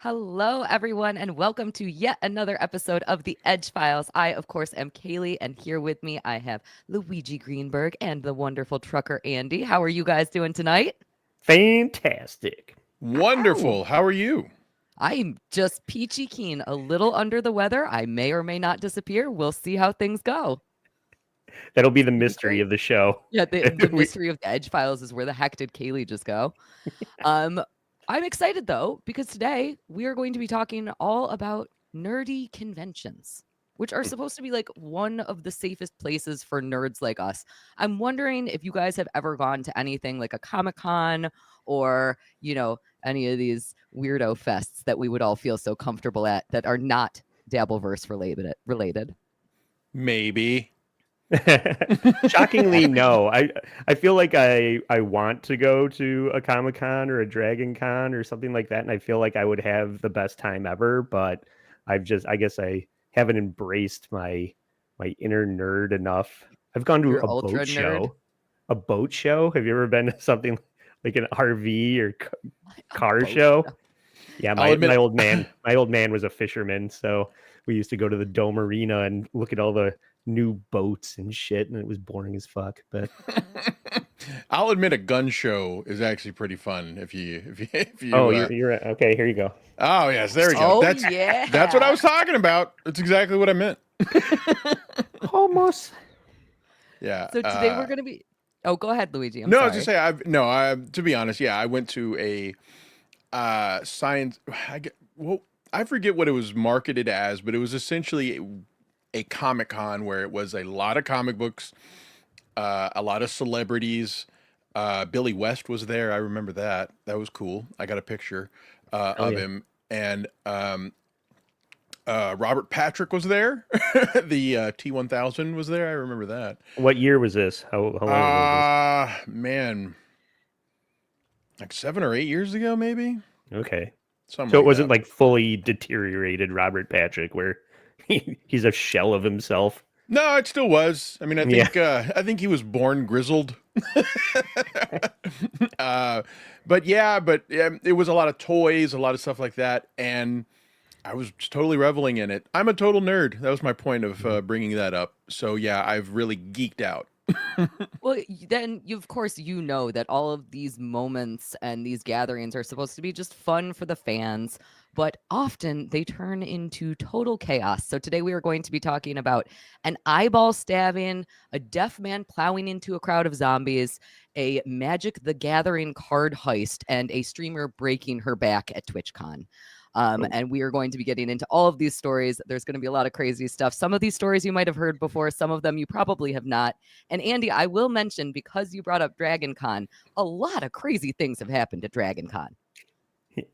Hello, everyone, and welcome to yet another episode of the Edge Files. I, of course, am Cayley, and here with me I have Luigi Greenberg and the wonderful trucker Andy. How are you guys doing tonight? Fantastic. Wonderful. How are you? I'm just peachy keen, a little under the weather. I may or may not disappear. We'll see how things go. That'll be the mystery of the show. Yeah, the mystery of the Edge Files is where the heck did Cayley just go? I'm excited, though, because today we are going to be talking all about nerdy conventions, which are supposed to be like one of the safest places for nerds like us. I'm wondering if you guys have ever gone to anything like a Comic-Con or, any of these weirdo fests that we would all feel so comfortable at that are not Dabbleverse related. Maybe. Shockingly, no. I feel like I want to go to a Comic-Con or a Dragon Con or something like that, and I feel like I would have the best time ever, but I guess I haven't embraced my inner nerd enough. I've gone to You're a ultra boat nerd? show. A boat show? Have you ever been to something like an RV or car boat show? show. Yeah, I'll admit- my old man was a fisherman, so we used to go to the Dome Arena and look at all the new boats and shit, and it was boring as fuck. But I'll admit a gun show is actually pretty fun if you you're okay. Here you go. Oh yes, there we go. Oh, That's what I was talking about. That's exactly what I meant. Almost. Yeah. So today we're going to be... Oh, go ahead, Luigi. I'm no, sorry. I was just say to be honest, yeah, I went to a science. I forget what it was marketed as, but it was essentially a Comic-Con where it was a lot of comic books, a lot of celebrities. Billy West was there. I remember that. That was cool. I got a picture of him. And Robert Patrick was there. The T-1000 was there. I remember that. What year was this? How long ago was Man, like 7 or 8 years ago, maybe. this? Okay. Something So it like wasn't that. like fully deteriorated Robert Patrick, where he's a shell of himself. No, it still was. I mean, I think he was born grizzled. It was a lot of toys, a lot of stuff like that, and I was just totally reveling in it. I'm a total nerd. That was my point of bringing that up. So yeah, I've really geeked out. Well, then of course you know that all of these moments and these gatherings are supposed to be just fun for the fans, but often they turn into total chaos. So today we are going to be talking about an eyeball stabbing, a deaf man plowing into a crowd of zombies, a Magic the Gathering card heist, and a streamer breaking her back at TwitchCon. And we are going to be getting into all of these stories. There's going to be a lot of crazy stuff. Some of these stories you might have heard before. Some of them you probably have not. And Andy, I will mention, because you brought up Dragon Con, a lot of crazy things have happened at Dragon Con.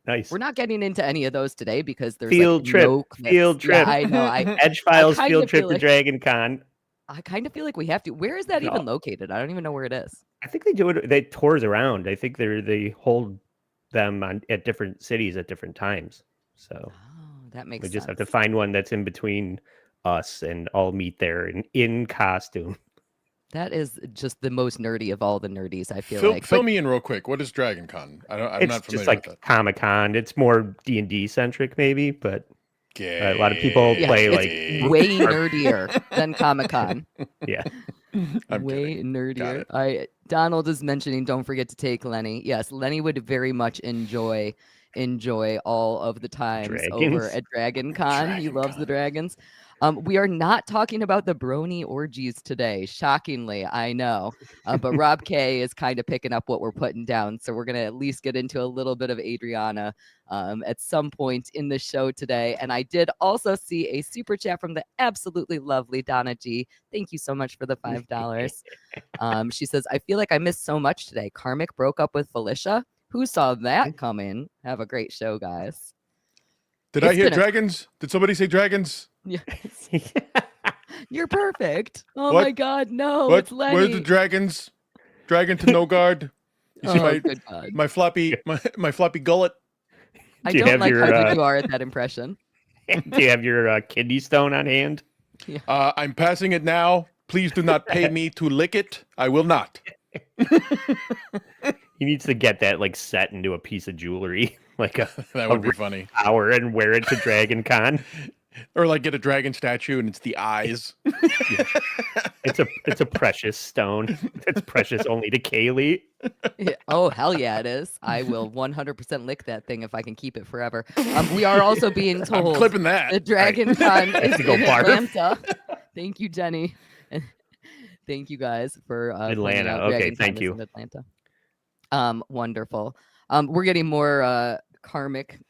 Nice. We're not getting into any of those today because there's Field trip. Field trip. Yeah, I know. Edge Files I field kinda trip feel to like- Dragon Con. I kind of feel like we have to. Where is that even located? I don't even know where it is. I think they do it. They tours around. I think they hold them at different cities at different times. So that makes we sense. just have to find one that's in between us and all meet there in costume. That is just the most nerdy of all the nerdies, I feel like. Fill me in real quick. What is Dragon Con? I'm It's not familiar just like with that. Comic-Con. It's more D&D centric, maybe, but a lot of people Yeah, play it's like way nerdier than Comic-Con. yeah. I'm Way kidding. Got nerdier. Donald is mentioning, don't forget to take Lenny. Yes, Lenny would very much enjoy all of the times over Dragons. at Dragon Con. He loves the Con. dragons. We are not talking about the brony orgies today. Shockingly, I know. But Rob K is kind of picking up what we're putting down. So we're going to at least get into a little bit of Adriana at some point in the show today. And I did also see a super chat from the absolutely lovely Donna G. Thank you so much for the $5. She says, I feel like I missed so much today. Karmic broke up with Felicia. Who saw that coming? Have a great show, guys. Did I hear dragons? Did somebody say dragons? Yes. You're perfect. Oh What? my God, no, What? it's Lenny. Where's the dragons? Dragon to no guard. You see Oh, good God. my floppy gullet. I Do you don't have like your, how good you are at that impression. Do you have your kidney stone on hand? I'm passing it now. Please do not pay me to lick it. I will not. He needs to get that like set into a piece of jewelry, like That a would be ring funny. hour, and wear it to Dragon Con. Or like get a dragon statue and it's the eyes. Yeah. It's a precious stone. It's precious only to Cayley. Yeah. Oh, hell yeah, it is. I will 100% lick that thing if I can keep it forever. We are also being I'm told clipping that. the Dragon Con is to go in barf. Atlanta. Thank you, Jenny. And thank you guys for pointing Atlanta. out Okay, Dragon Con thank is you. in Atlanta. Wonderful. We're getting more karmic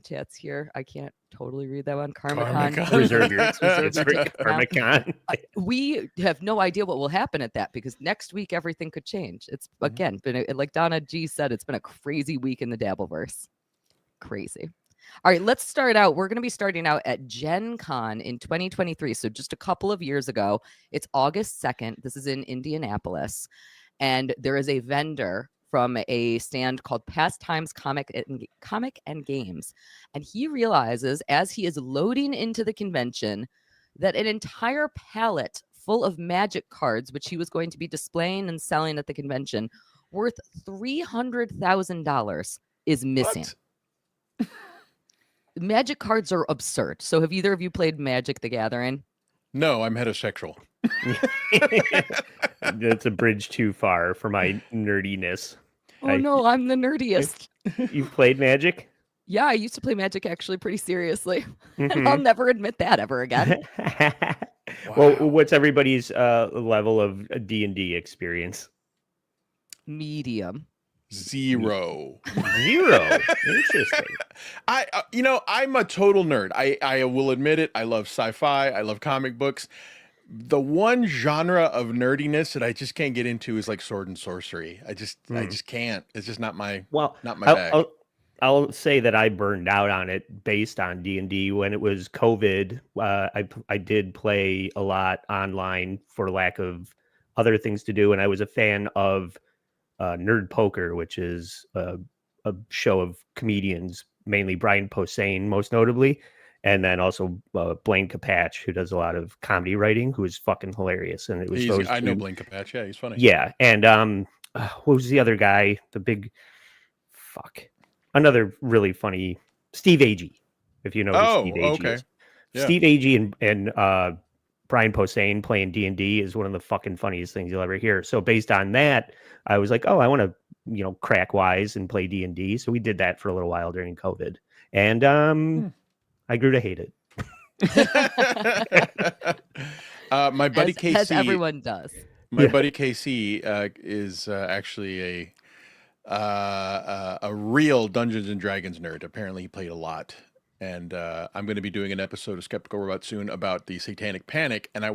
chats here. I can't totally read that one. Karmicon. Reserve your Reserve it's your for tickets now. Karmicon. We have no idea what will happen at that because next week everything could change. It's again been like Donna G said, it's been a crazy week in the Dabbleverse. Crazy. All right, let's start out. We're going to be starting out at Gen Con in 2023. So just a couple of years ago. It's August 2nd. This is in Indianapolis. And there is a vendor from a stand called Pastimes Comic and Games. And he realizes as he is loading into the convention that an entire pallet full of magic cards, which he was going to be displaying and selling at the convention, worth $300,000 is missing. What? Magic cards are absurd. So have either of you played Magic the Gathering? No, I'm heterosexual. That's a bridge too far for my nerdiness. Oh no, I'm the nerdiest. You've played Magic? Yeah, I used to play Magic actually pretty seriously. And Mhm. I'll never admit that ever again. Well, Wow. what's everybody's level of D&D experience? Medium. 0. 0. Interesting. I'm a total nerd. I will admit it. I love sci-fi. I love comic books. The one genre of nerdiness that I just can't get into is like sword and sorcery. I just can't. It's just not my Well, bag. I'll say that I burned out on it based on D&D when it was COVID. I did play a lot online for lack of other things to do, and I was a fan of Nerd Poker, which is a show of comedians, mainly Brian Posehn, most notably, and then also Blaine Capatch, who does a lot of comedy writing, who is fucking hilarious. And it was I know Blaine Capatch. Yeah, he's funny. Yeah, and what was the other guy? The big another really funny Steve Agee, if you know who Steve Agee is. Yeah. Steve Agee and Brian Posehn playing D&D is one of the fucking funniest things you'll ever hear. So based on that, I was like, oh, I want to, crack wise and play D&D. So we did that for a little while during COVID. And I grew to hate it. My buddy KC, as everyone does. My buddy KC is actually a real Dungeons and Dragons nerd. Apparently, he played a lot. And I'm going to be doing an episode of Skeptical Robot soon about the Satanic Panic. And I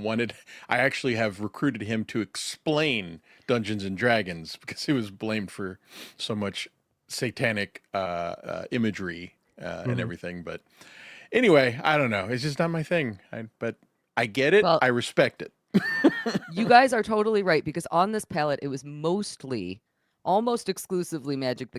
actually have recruited him to explain Dungeons and Dragons because he was blamed for so much satanic imagery and everything. But anyway, I don't know. It's just not my thing. But I get it. Well, I respect it. You guys are totally right because on this palette, it was almost exclusively Magic the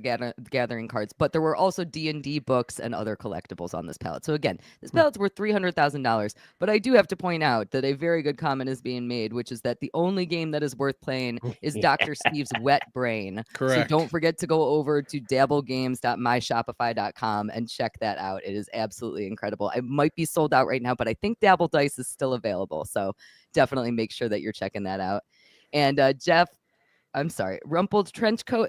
Gathering cards, but there were also D&D books and other collectibles on this palette. So again, this palette's worth $300,000, but I do have to point out that a very good comment is being made, which is that the only game that is worth playing is Dr. Steve's Wet Brain. Correct. So don't forget to go over to dabblegames.myshopify.com and check that out. It is absolutely incredible. It might be sold out right now, but I think Dabble Dice is still available. So definitely make sure that you're checking that out. And Jeff, I'm sorry, Rumpled Trenchcoat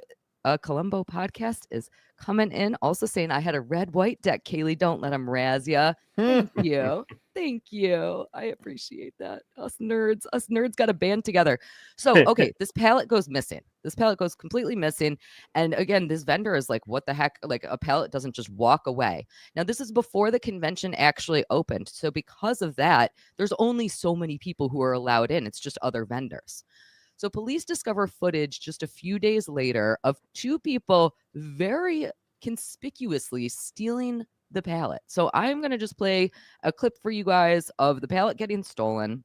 Columbo podcast is coming in also saying I had a red-white deck. Cayley, don't let him razz ya. Thank you. Thank you. I appreciate that. Us nerds got to band together. So, okay, this palette goes missing. This palette goes completely missing. And again, this vendor is like, what the heck? Like a palette doesn't just walk away. Now, this is before the convention actually opened. So because of that, there's only so many people who are allowed in. It's just other vendors. So police discover footage just a few days later of two people very conspicuously stealing the pallet. So I'm going to just play a clip for you guys of the pallet getting stolen.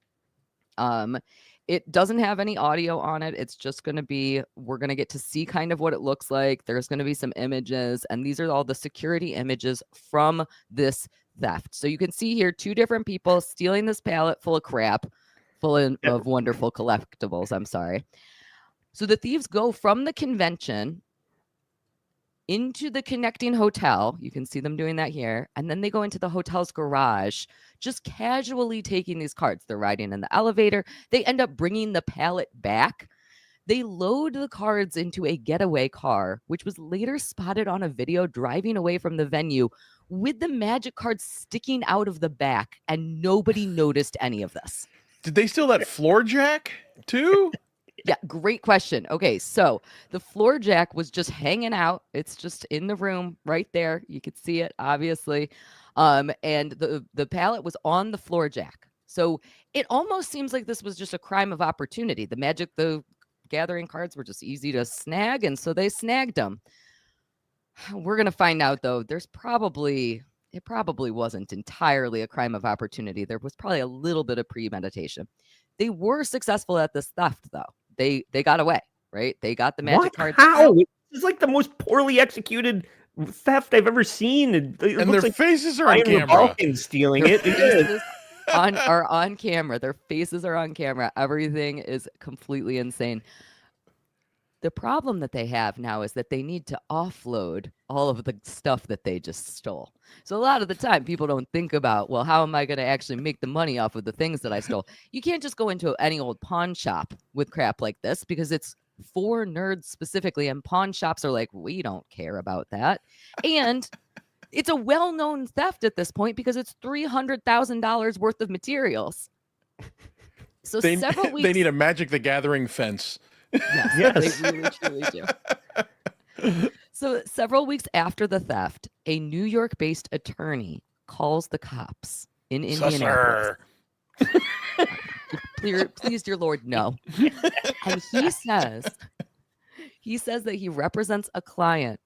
It doesn't have any audio on it. It's just going to be, we're going to get to see kind of what it looks like. There's going to be some images, and these are all the security images from this theft. So you can see here two different people stealing this pallet full of crap. Full of wonderful collectibles. I'm sorry. So the thieves go from the convention into the connecting hotel. You can see them doing that here. And then they go into the hotel's garage, just casually taking these cards. They're riding in the elevator. They end up bringing the pallet back. They load the cards into a getaway car, which was later spotted on a video driving away from the venue with the magic cards sticking out of the back, and nobody noticed any of this. Did they steal that floor jack too? Yeah, great question. Okay, so the floor jack was just hanging out. It's just in the room right there. You could see it, obviously. And the pallet was on the floor jack. So it almost seems like this was just a crime of opportunity. The Gathering cards were just easy to snag, and so they snagged them. We're gonna find out, though. It probably wasn't entirely a crime of opportunity. There was probably a little bit of premeditation. They were successful at this theft, though. They got away, right? They got the magic cards. How? This is like the most poorly executed theft I've ever seen. And their like faces are on camera. Balkans stealing it. Are on camera. Their faces are on camera. Everything is completely insane. The problem that they have now is that they need to offload all of the stuff that they just stole. So a lot of the time people don't think about, well, how am I going to actually make the money off of the things that I stole? You can't just go into any old pawn shop with crap like this because it's for nerds specifically, and pawn shops are like, we don't care about that. And it's a well-known theft at this point because it's $300,000 worth of materials. So They need a Magic the Gathering fence. Yes, they really truly do. So several weeks after the theft, a New York-based attorney calls the cops in Indianapolis. Please, dear Lord, no. And he says that he represents a client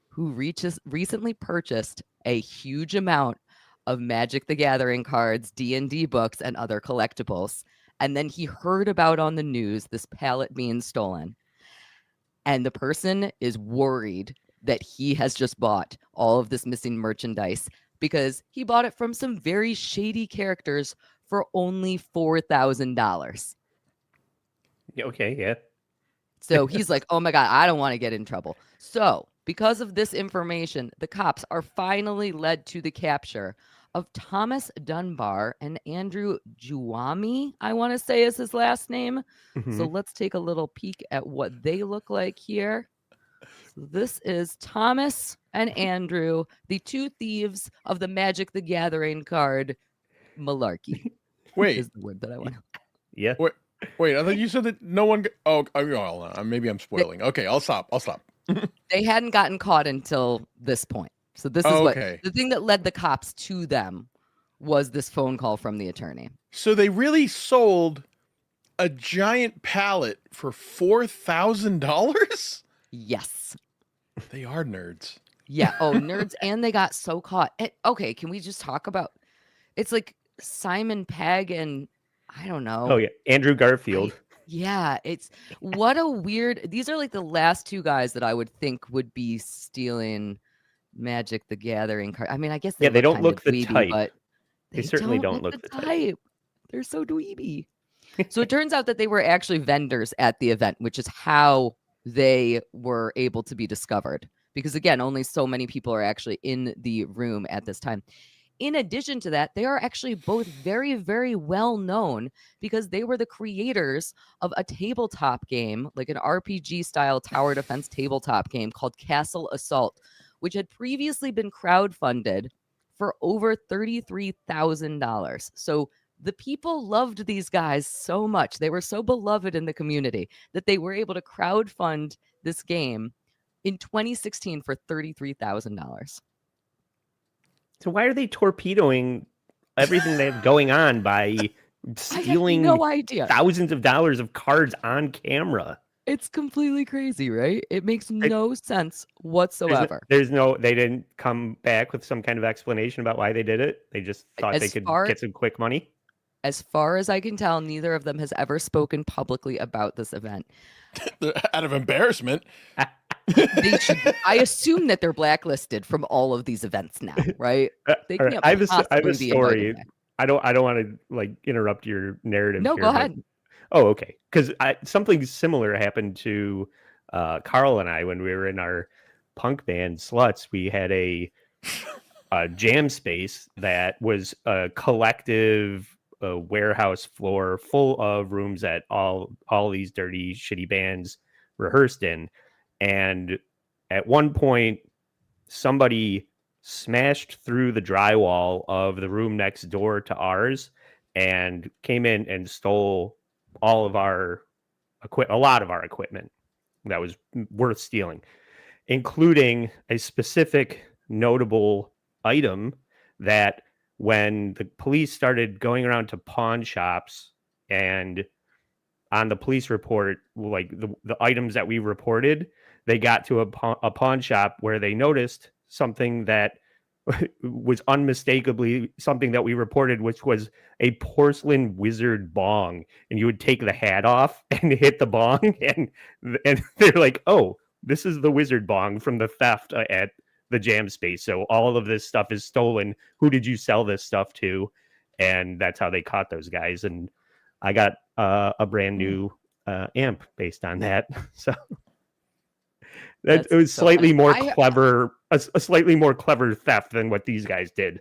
who recently purchased a huge amount of Magic the Gathering cards, D&D books, and other collectibles. And then he heard about on the news this pallet being stolen. And the person is worried that he has just bought all of this missing merchandise because he bought it from some very shady characters for only $4,000. Okay, yeah. So he's like, oh my God, I don't want to get in trouble. So because of this information, the cops are finally led to the capture of Thomas Dunbar and Andrew Juwami, I want to say is his last name. Mm-hmm. So let's take a little peek at what they look like here. So this is Thomas and Andrew, the two thieves of the Magic the Gathering card malarkey. Wait. Is the word that I want. Yeah. Wait, I thought you said that no one... maybe I'm spoiling. Okay, I'll stop. They hadn't gotten caught until this point. So this is what the thing that led the cops to them was this phone call from the attorney. So they really sold a giant pallet for $4,000? Yes. They are nerds. Yeah. Oh, nerds. And they got so caught. Okay. Can we just talk about, it's like Simon Pegg and I don't know. Oh yeah. Andrew Garfield. It's what a weird, these are like the last two guys that I would think would be stealing Magic the Gathering card. I mean, I guess they don't look the dweeby, type. but they certainly don't look the type. They're so dweeby. So it turns out that they were actually vendors at the event, which is how they were able to be discovered. Because again, only so many people are actually in the room at this time. In addition to that, they are actually both very, very well known because they were the creators of a tabletop game, like an RPG style tower defense tabletop game called Castle Assault, which had previously been crowdfunded for over $33,000. So the people loved these guys so much. They were so beloved in the community that they were able to crowdfund this game in 2016 for $33,000. So why are they torpedoing everything they have going on by stealing no idea. thousands of dollars of cards on camera? It's completely crazy, right? It makes no sense whatsoever. They didn't come back with some kind of explanation about why they did it. They just thought they could get some quick money. As far as I can tell, neither of them has ever spoken publicly about this event. Out of embarrassment. I assume that they're blacklisted from all of these events now, right? They can't I have a possibly be story. invited back. I don't want to like interrupt your narrative. No, here, go ahead. Oh, okay. Because something similar happened to Carl and I when we were in our punk band Sluts, we had a jam space that was a collective warehouse floor full of rooms that all these dirty, shitty bands rehearsed in. And at one point, somebody smashed through the drywall of the room next door to ours and came in and stole all of our a lot of our equipment that was worth stealing, including a specific notable item that when the police started going around to pawn shops and on the police report, like the items that we reported, they got to a pawn shop where they noticed something that was unmistakably something that we reported, which was a porcelain wizard bong. And you would take the hat off and hit the bong, and they're like, "Oh, this is the wizard bong from the theft at the jam space. So all of this stuff is stolen. Who did you sell this stuff to?" And that's how they caught those guys. And I got a brand new amp based on that. So it was slightly more clever, a slightly more clever theft than what these guys did.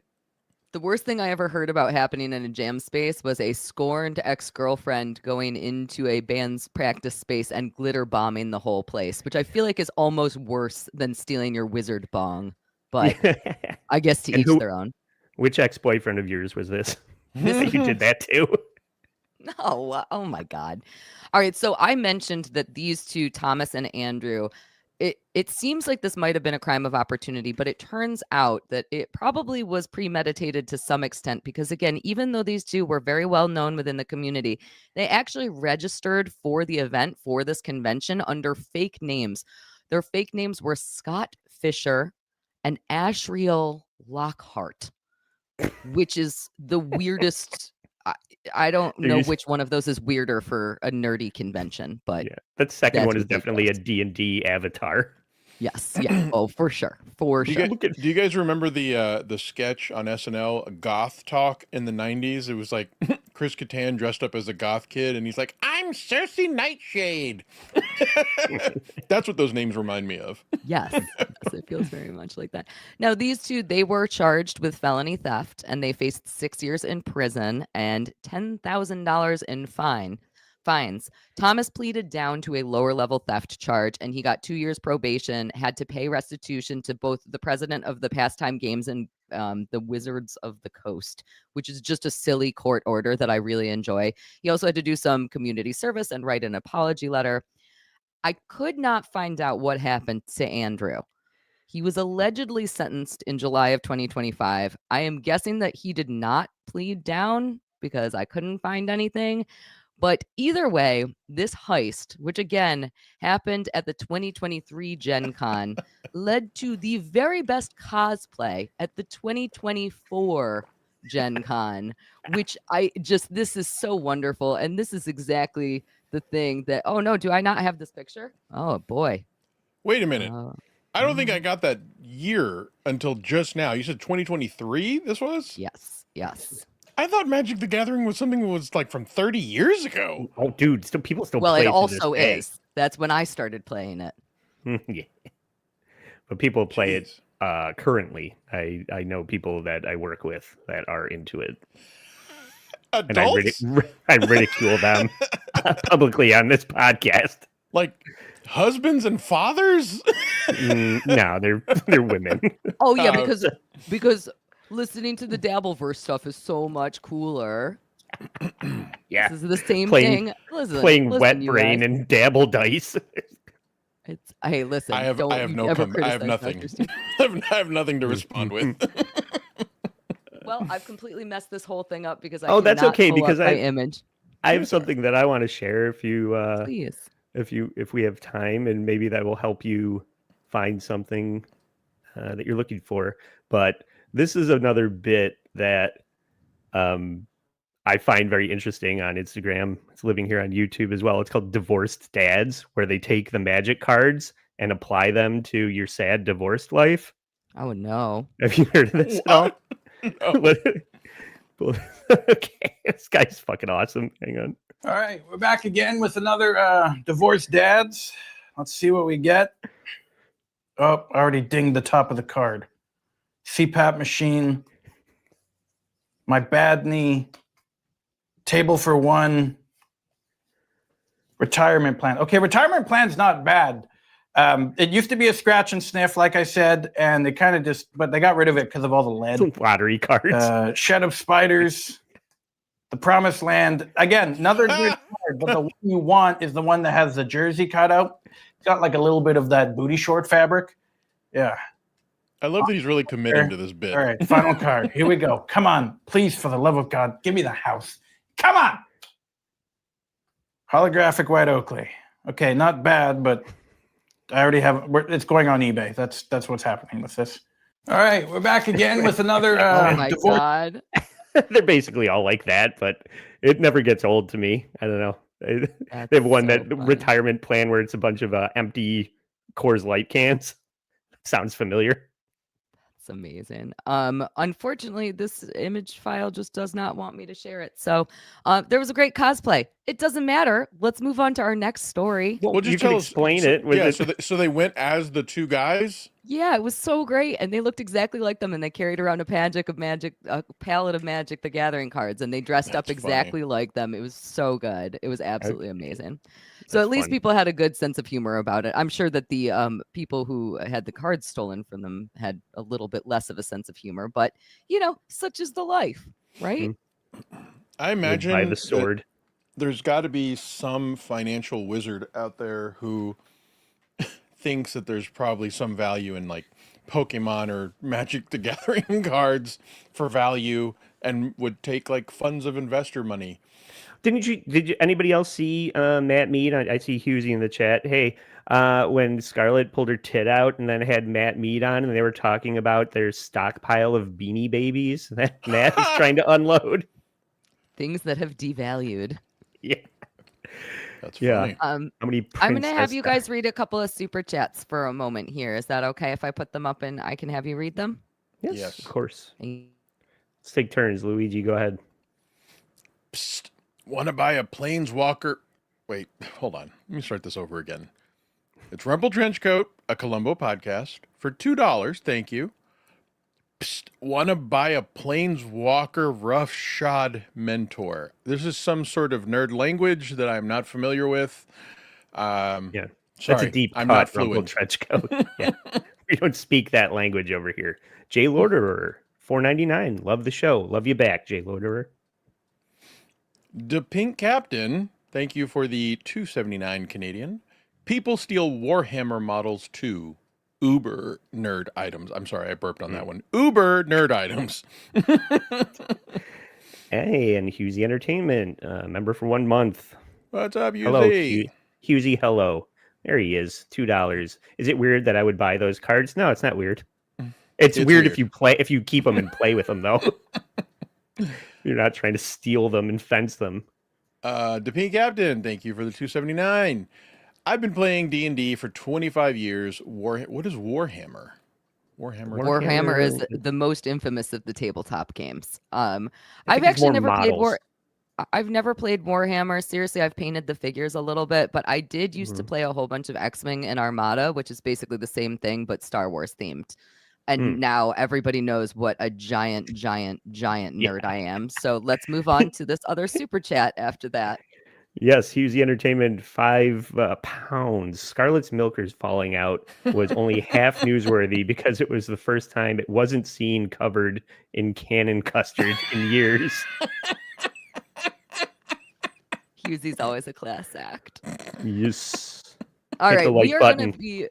The worst thing I ever heard about happening in a jam space was a scorned ex-girlfriend going into a band's practice space and glitter bombing the whole place, which I feel like is almost worse than stealing your wizard bong. But I guess to each their own. Which ex-boyfriend of yours was this? You did that too? No. Oh my God. All right. So I mentioned that these two, Thomas and Andrew, it seems like this might have been a crime of opportunity, but it turns out that it probably was premeditated to some extent because, again, even though these two were very well known within the community, they actually registered for the event, for this convention, under fake names. Their fake names were Scott Fisher and Ashriel Lockhart, which is the weirdest. I don't know which one of those is weirder for a nerdy convention, but yeah, that second one is definitely a D&D avatar. Yes, yeah. Oh, for sure. For sure. Do you guys remember the sketch on SNL, Goth Talk, in the 90s? It was like Chris Kattan dressed up as a goth kid, and he's like, "I'm Cersei Nightshade." That's what those names remind me of. Yes, it feels very much like that. Now, these two, they were charged with felony theft, and they faced 6 years in prison and $10,000 in fines. Thomas pleaded down to a lower level theft charge, and he got 2 years probation, had to pay restitution to both the president of the Pastime Games and the Wizards of the Coast, which is just a silly court order that I really enjoy. He also had to do some community service and write an apology letter. I could not find out what happened to Andrew. He was allegedly sentenced in July of 2025. I am guessing that he did not plead down because I couldn't find anything. But either way, this heist, which again happened at the 2023 Gen Con, led to the very best cosplay at the 2024 Gen Con, which this is so wonderful. And this is exactly the thing that, oh no, do I not have this picture? Oh boy. Wait a minute. I don't think I got that year until just now. You said 2023 this was? Yes. I thought Magic the Gathering was something that was like from 30 years ago. Oh, dude, people still well, play it it also is. That's when I started playing it. Yeah. But people play it currently. I know people that I work with that are into it. Adults? And I ridicule them publicly on this podcast. Like husbands and fathers? No, they're women. Oh yeah, because listening to the Dabbleverse stuff is so much cooler. Yeah, this is the same thing. Playing Wet Brain and Dabble Dice. Hey, listen. I have nothing. I have nothing to respond with. Well, I've completely messed this whole thing up because that's okay because I have something that I want to share if you please. If we have time, and maybe that will help you find something that you're looking for. But this is another bit that I find very interesting on Instagram. It's living here on YouTube as well. It's called Divorced Dads, where they take the magic cards and apply them to your sad divorced life. Oh no. Have you heard of this at all? No. Okay, this guy's fucking awesome. Hang on. All right, we're back again with another Divorced Dads. Let's see what we get. Oh, I already dinged the top of the card. CPAP machine. My bad knee. Table for one. Retirement plan. Okay, retirement plan's not bad. It used to be a scratch and sniff, like I said, and they kind of but they got rid of it because of all the lead. Lottery cards. Shed of Spiders. The Promised Land. Again, another good card, but the one you want is the one that has the jersey cut out. It's got like a little bit of that booty short fabric. Yeah. I love that he's really committing to this bit. All right, final card. Here we go. Come on. Please, for the love of God, give me the house. Come on. Holographic White Oakley. Okay, not bad, but I already have. It's going on eBay. That's what's happening with this. All right, we're back again with another. Oh my God. They're basically all like that, but it never gets old to me. I don't know. They have one so that fun. retirement plan where it's a bunch of empty Coors Light cans. Sounds familiar. It's amazing. Unfortunately, this image file just does not want me to share it. So there was a great cosplay. It doesn't matter. Let's move on to our next story. Well, Well, you just can tell us. explain So, it. Was yeah, it- so they went as the two guys. Yeah, it was so great. And they looked exactly like them. And they carried around a palette of Magic the Gathering cards. And they dressed up That's exactly like them. It was so good. It was absolutely amazing. So at least fun. people had a good sense of humor about it. I'm sure that the people who had the cards stolen from them had a little bit less of a sense of humor. But, such is the life, right? I imagine by the that sword. there's got to be some financial wizard out there who thinks that there's probably some value in like Pokemon or Magic the Gathering cards for value and would take like funds of investor money. Did anybody else see Matt Mead? I see Husey in the chat. Hey, when Scarlett pulled her tit out and then had Matt Mead on and they were talking about their stockpile of Beanie Babies that Matt is trying to unload. Things that have devalued. Yeah. That's Yeah. funny. How many I'm going to have princess you guys read a couple of super chats for a moment here. Is that okay if I put them up and I can have you read them? Yes, of course. Thank- Let's take turns. Luigi, go ahead. Psst, want to buy a Planeswalker? Wait, hold on. Let me start this over again. It's Rumple Trenchcoat, a Columbo podcast, for $2. Thank you. Psst, want to buy a Planeswalker roughshod mentor? This is some sort of nerd language that I'm not familiar with. Yeah. Sorry, That's a deep I'm cut, not Rumple fluent. Trench coat. Yeah. We don't speak that language over here. Jay Lorderer, $4.99. Love the show. Love you back, Jay Lorderer. The Pink Captain, thank you for the $2.79 Canadian. People steal Warhammer models too. Uber nerd items. I'm sorry, I burped on that one. Uber nerd items. Hey, and Husey Entertainment, member for 1 month. What's up, Hello, UZ? Husey. Hello. There he is. $2. Is it weird that I would buy those cards? No, it's not weird. It's weird if you keep them and play with them though. You're not trying to steal them and fence them. The Pink Captain, thank you for the $2.79. I've been playing D&D for 25 years. What is Warhammer? Warhammer is the most infamous of the tabletop games. I've think it's actually more never played models. I've never played Warhammer. Seriously, I've painted the figures a little bit, but I did used to Mhm. play a whole bunch of X-Wing and Armada, which is basically the same thing but Star Wars themed. And now everybody knows what a giant nerd I am. So let's move on to this other super chat after that. Yes, Husey Entertainment, £5. Scarlett's Milkers falling out was only half newsworthy because it was the first time it wasn't seen covered in Canon custard in years. Husey's always a class act. Yes. All Hit the right, like we are going button. to be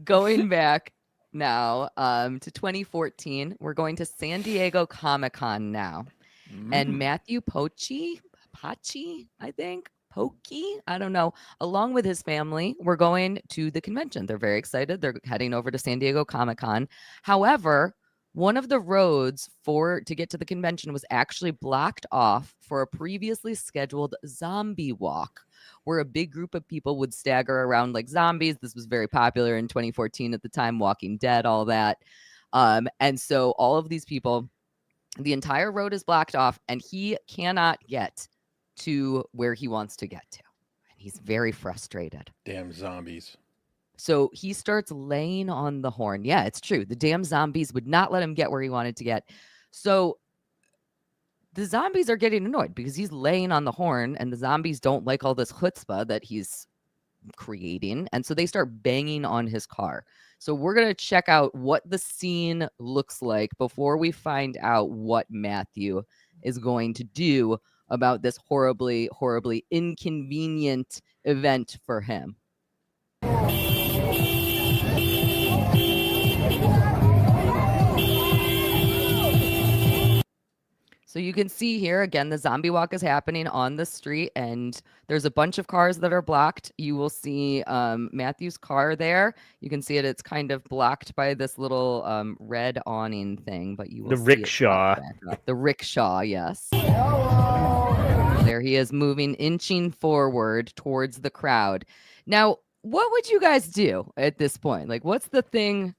going back now to 2014. We're going to San Diego Comic-Con now. And Matthew Paci, I think, I don't know, along with his family, we're going to the convention. They're very excited. They're heading over to San Diego Comic-Con. However, one of the roads to get to the convention was actually blocked off for a previously scheduled zombie walk, where a big group of people would stagger around like zombies. This was very popular in 2014 at the time, Walking Dead, all that. And so all of these people, the entire road is blocked off, and he cannot get to where he wants to get to. And he's very frustrated. Damn zombies. So he starts laying on the horn. Yeah, it's true. The damn zombies would not let him get where he wanted to get. So the zombies are getting annoyed because he's laying on the horn, and the zombies don't like all this chutzpah that he's creating. And so they start banging on his car. So we're going to check out what the scene looks like before we find out what Matthew is going to do about this horribly, horribly inconvenient event for him. So you can see here, again, the zombie walk is happening on the street, and there's a bunch of cars that are blocked. You will see Matthew's car there. You can see it. It's kind of blocked by this little red awning thing, but you will The see rickshaw. it pop back up. The rickshaw, yes. There he is, moving, inching forward towards the crowd. Now, what would you guys do at this point? Like, what's the thing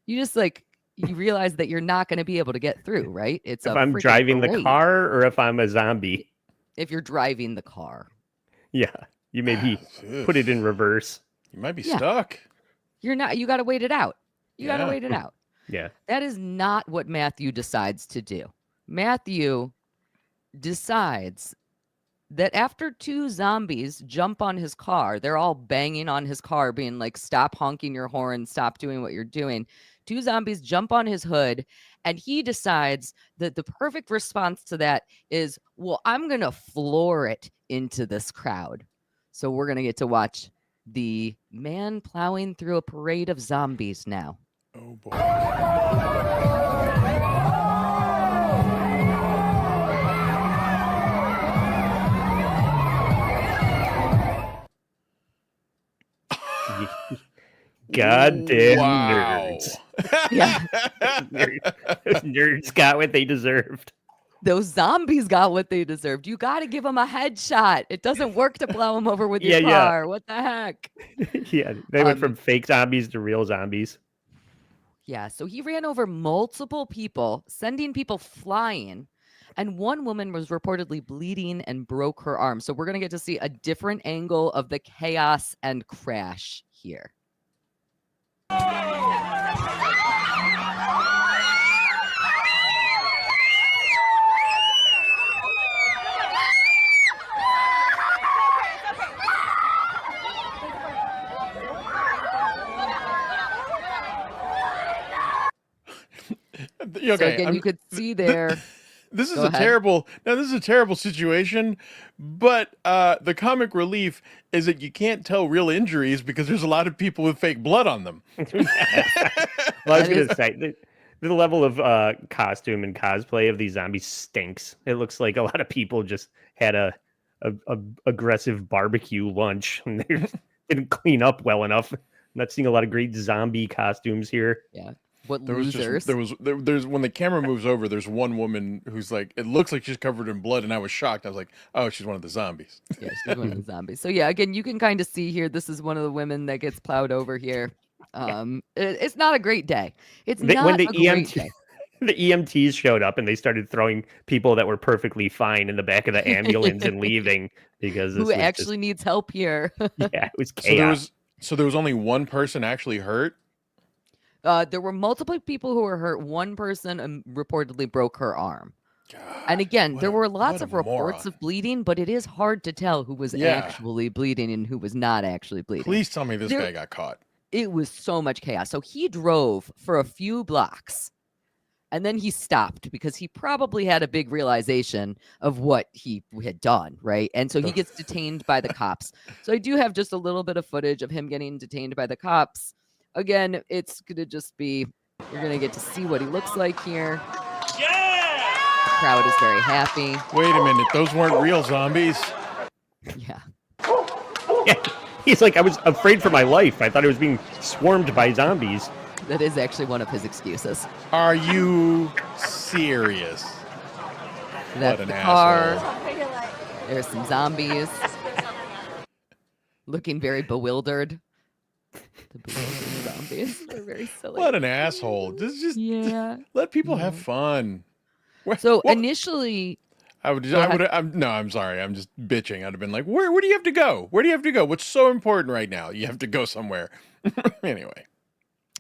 you just like... You realize that you're not going to be able to get through, right? It's If a I'm freaking driving the parade. car or if I'm a zombie. If you're driving the car, Yeah. You maybe put it in reverse. You might be Yeah. stuck. you're not. You got to wait it out. You got to Yeah. wait it out. Yeah. That is not what Matthew decides to do. Matthew decides that after two zombies jump on his car, they're all banging on his car, being like, stop honking your horn, stop doing what you're doing. Two zombies jump on his hood, and he decides that the perfect response to that is, well, I'm going to floor it into this crowd. So we're going to get to watch the man plowing through a parade of zombies now. Oh boy. Goddamn Wow. nerds. Yeah. Nerds got what they deserved. Those zombies got what they deserved. You got to give them a headshot. It doesn't work to plow them over with your Yeah, yeah. car. What the heck? Yeah, they went from fake zombies to real zombies. Yeah, so he ran over multiple people, sending people flying, and one woman was reportedly bleeding and broke her arm. So we're going to get to see a different angle of the chaos and crash here. Okay, So again, you could see there. This is Go a ahead. terrible. Now, this is a terrible situation, but the comic relief is that you can't tell real injuries because there's a lot of people with fake blood on them. Well, I was That going is- to say, the level of costume and cosplay of these zombies stinks. It looks like a lot of people just had a aggressive barbecue lunch and they didn't clean up well enough. I'm not seeing a lot of great zombie costumes here. Yeah. What There was losers? there's when the camera moves over, there's one woman who's like, it looks like she's covered in blood, and I was shocked. I was like, oh, she's one of the zombies. Yeah, she's one of the zombies. So yeah, again, you can kind of see here. This is one of the women that gets plowed over here. It's not a great day. It's not When the a great day. the EMTs showed up and they started throwing people that were perfectly fine in the back of the ambulance and leaving because this Who was actually needs help here? just, yeah, it was So there chaos. was only one person actually hurt. There were multiple people who were hurt. One person reportedly broke her arm. God, And again, what there a- were lots what a of reports moron. of bleeding, but it is hard to tell who was Yeah. actually bleeding and who was not actually bleeding. Please tell me this There- guy got caught. It was so much chaos. So he drove for a few blocks and then he stopped because he probably had a big realization of what he had done, right? And so he gets detained by the cops. So I do have just a little bit of footage of him getting detained by the cops. Again, it's going to just be, you're going to get to see what he looks like here. Yeah! The crowd is very happy. Wait a minute, those weren't real zombies. Yeah. Yeah. He's like, I was afraid for my life. I thought I was being swarmed by zombies. That is actually one of his excuses. Are you serious? That's an the car. asshole. There's some zombies. Looking very bewildered. The bewildered zombies. They're very silly. What an asshole. This is just Yeah. let people have fun. So Well, initially, I'm sorry. I'm just bitching. I'd have been like, where do you have to go? Where do you have to go? What's so important right now? You have to go somewhere. Anyway.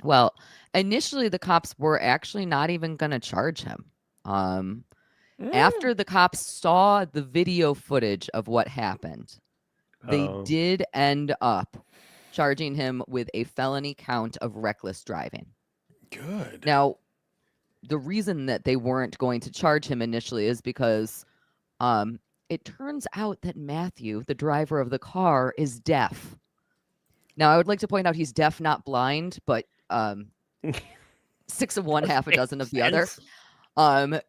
Well, initially the cops were actually not even going to charge him. After the cops saw the video footage of what happened, they did end up charging him with a felony count of reckless driving. Good. Now, the reason that they weren't going to charge him initially is because it turns out that Matthew, the driver of the car, is deaf. Now, I would like to point out he's deaf, not blind, but 6 of one, half a dozen of the other.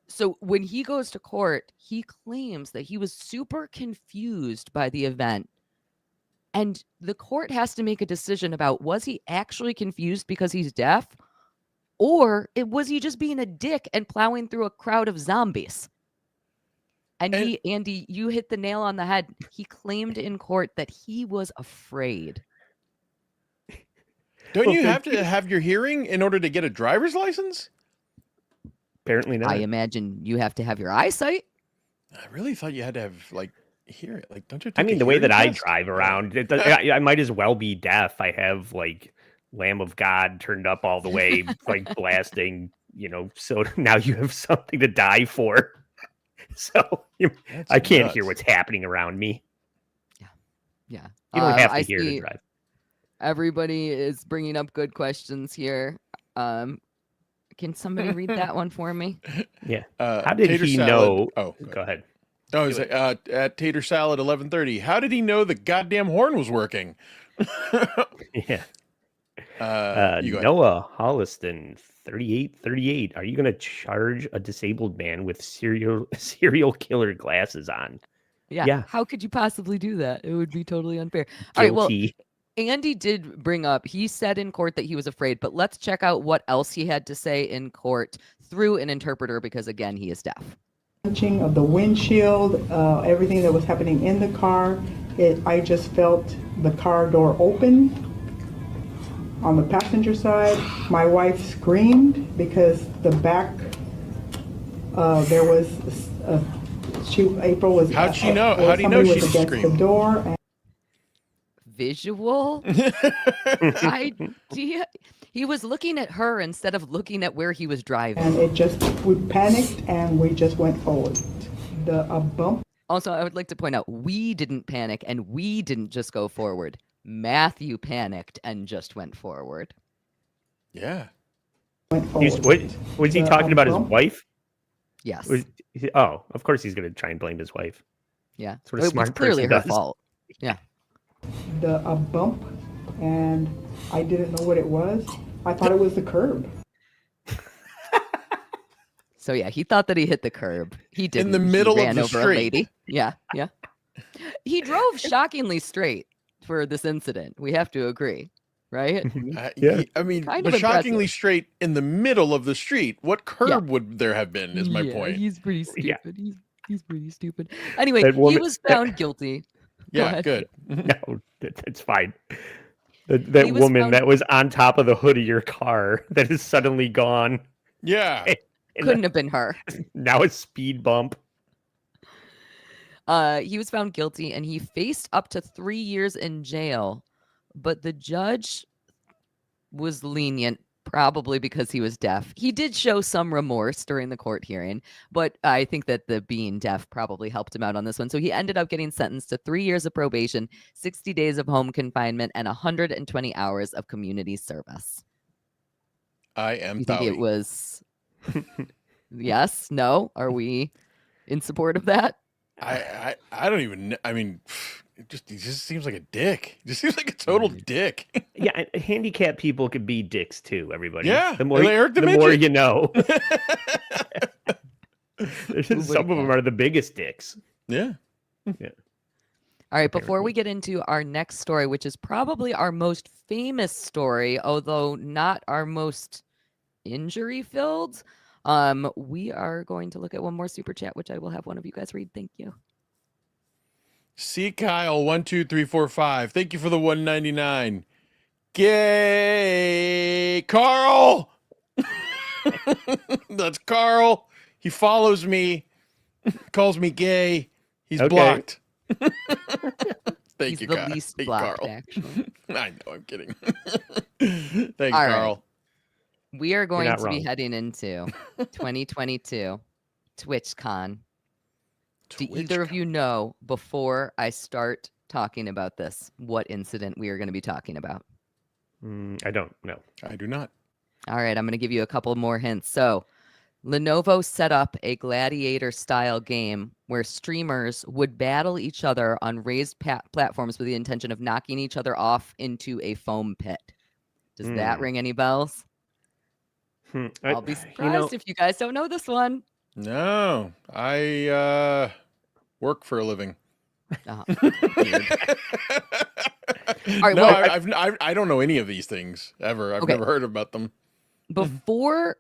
So when he goes to court, he claims that he was super confused by the event. And the court has to make a decision about, was he actually confused because he's deaf? Or was he just being a dick and plowing through a crowd of zombies? And Andy, you hit the nail on the head. He claimed in court that he was afraid. Don't you have to have your hearing in order to get a driver's license? Apparently not. I imagine you have to have your eyesight. I really thought you had to have, like, hear it. Like, don't you? I mean, the way that I drive around, I might as well be deaf. I have, like, Lamb of God turned up all the way, like, blasting, so now you have something to die for. So I can't hear what's happening around me. Yeah. You don't have to hear to drive. Everybody is bringing up good questions here. Can somebody read that one for me? Yeah. How did he know? Oh, go ahead. Oh, he's like, at Tater Salad 11:30. How did he know the goddamn horn was working? Yeah. Noah Holliston, 3838. Are you going to charge a disabled man with serial killer glasses on? Yeah. How could you possibly do that? It would be totally unfair. All right. Well, Andy did bring up, he said in court that he was afraid, but let's check out what else he had to say in court through an interpreter, because again, he is deaf. Of the windshield, everything that was happening in the car, I just felt the car door open on the passenger side. My wife screamed because the back, there was, April was. How'd she know? How do you know she screamed? The door. Visual idea. He was looking at her instead of looking at where he was driving. And we panicked and we just went forward. A bump. Also, I would like to point out, we didn't panic and we didn't just go forward. Matthew panicked and just went forward. Yeah. Was he talking about his wife? Yes. Of course he's going to try and blame his wife. Yeah. That's what a smart clearly person her does. fault. Yeah. A bump, and I didn't know what it was. I thought it was the curb. So yeah, he thought that he hit the curb. He didn't. In the middle of the street. A lady. Yeah. He drove shockingly straight for this incident. We have to agree, right? Yeah. I mean, kind but of shockingly impressive. straight in the middle of the street. What curb would there have been? Is my point. He's pretty stupid. Yeah. He's pretty stupid. Anyway, he was found guilty. Yeah, good. No, it's fine. That woman that was on top of the hood of your car that is suddenly gone. Yeah. Couldn't have been her. Now a speed bump. He was found guilty and he faced up to 3 years in jail, but the judge was lenient, probably because he was deaf. He did show some remorse during the court hearing, but I think that the being deaf probably helped him out on this one. So he ended up getting sentenced to 3 years of probation, 60 days of home confinement, and 120 hours of community service. I am You think Bowie. it was yes? No? Are we in support of that? I don't even. I mean, he just seems like a dick. He just seems like a total dick. Yeah, handicapped people could be dicks too. Everybody. Yeah, The more you know. Some of them are the biggest dicks. Yeah. All right, before we get into our next story, which is probably our most famous story, although not our most injury-filled, we are going to look at one more super chat, which I will have one of you guys read. Thank you. C Kyle 12345. Thank you for the 199. Gay Carl. That's Carl. He follows me. Calls me gay. He's Okay. blocked. Thank He's you, the Carl. least Thank you, blocked, Carl. actually. I know, I'm kidding. Thanks, All right. Carl. We are going not to be wrong. heading into 2022 TwitchCon. Do either of you know, before I start talking about this, what incident we are going to be talking about? I don't know. I do not. All right, I'm going to give you a couple more hints. So, Lenovo set up a gladiator-style game where streamers would battle each other on raised platforms with the intention of knocking each other off into a foam pit. Does that Hmm. ring any bells? I'll be surprised if you guys don't know this one. No, I work for a living. Weird. All right, No, well, I don't know any of these things ever. I've Okay. never heard about them. Before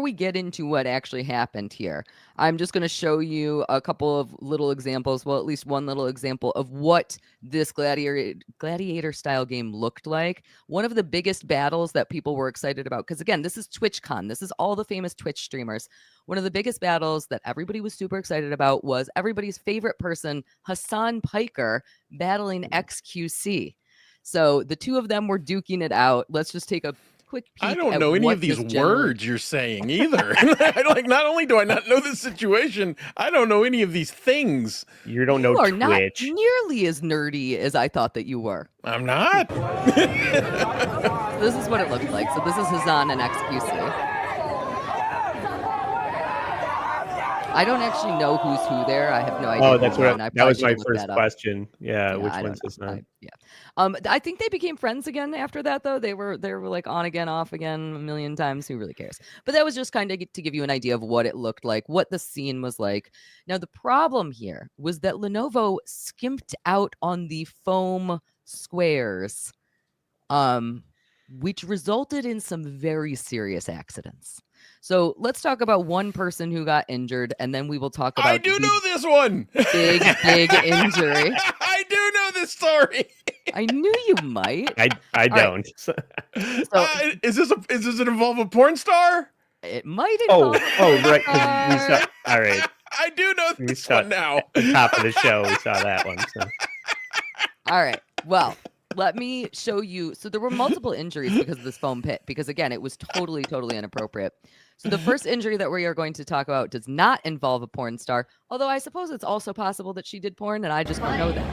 we get into what actually happened here, I'm just going to show you a couple of little examples, well, at least one little example of what this gladiator style game looked like. One of the biggest battles that people were excited about, because again, this is TwitchCon. This is all the famous Twitch streamers. One of the biggest battles that everybody was super excited about was everybody's favorite person, Hassan Piker, battling XQC. So the two of them were duking it out. Let's just take a quick peek. I don't at know any what of these this generally- words you're saying either. Like, not only do I not know this situation, I don't know any of these things. You don't know You are Twitch. not nearly as nerdy as I thought that you were. I'm not. This is what it looked like. So this is Hassan and XQC. I don't actually know who's who there. I have no idea. Oh, that's who's what on. I that was probably my should look first that up. question. Yeah, which I one's don't this know. on? I think they became friends again after that, though. They were like on again, off again a million times. Who really cares? But that was just kind of to give you an idea of what it looked like, what the scene was like. Now, the problem here was that Lenovo skimped out on the foam squares, which resulted in some very serious accidents. So let's talk about one person who got injured, and then we will talk about I do know this one. big injury. I do know this story. I knew you might. I don't. So Is this involve a porn star? it might involve. Right. 'Cause we saw. All right. I do know We this saw one now. the top of the show. We saw that one. So. All right. Well, let me show you. So there were multiple injuries because of this foam pit, because again, it was totally inappropriate. So the first injury that we are going to talk about does not involve a porn star, although I suppose it's also possible that she did porn and I just don't know that.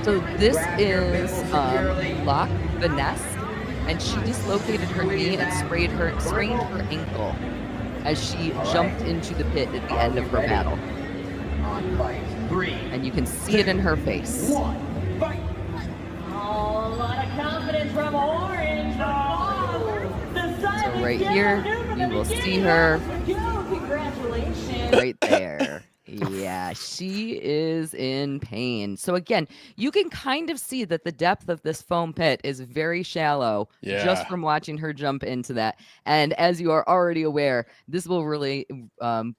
So this is Locke Vanessa, and she dislocated her knee and sprained her ankle as she jumped into the pit at the end of her battle. And you can see it in her face. A lot of confidence from Orange. So right here, you will see her Congratulations. right there. Yeah, she is in pain. So again, you can kind of see that the depth of this foam pit is very shallow just from watching her jump into that. And as you are already aware, this will really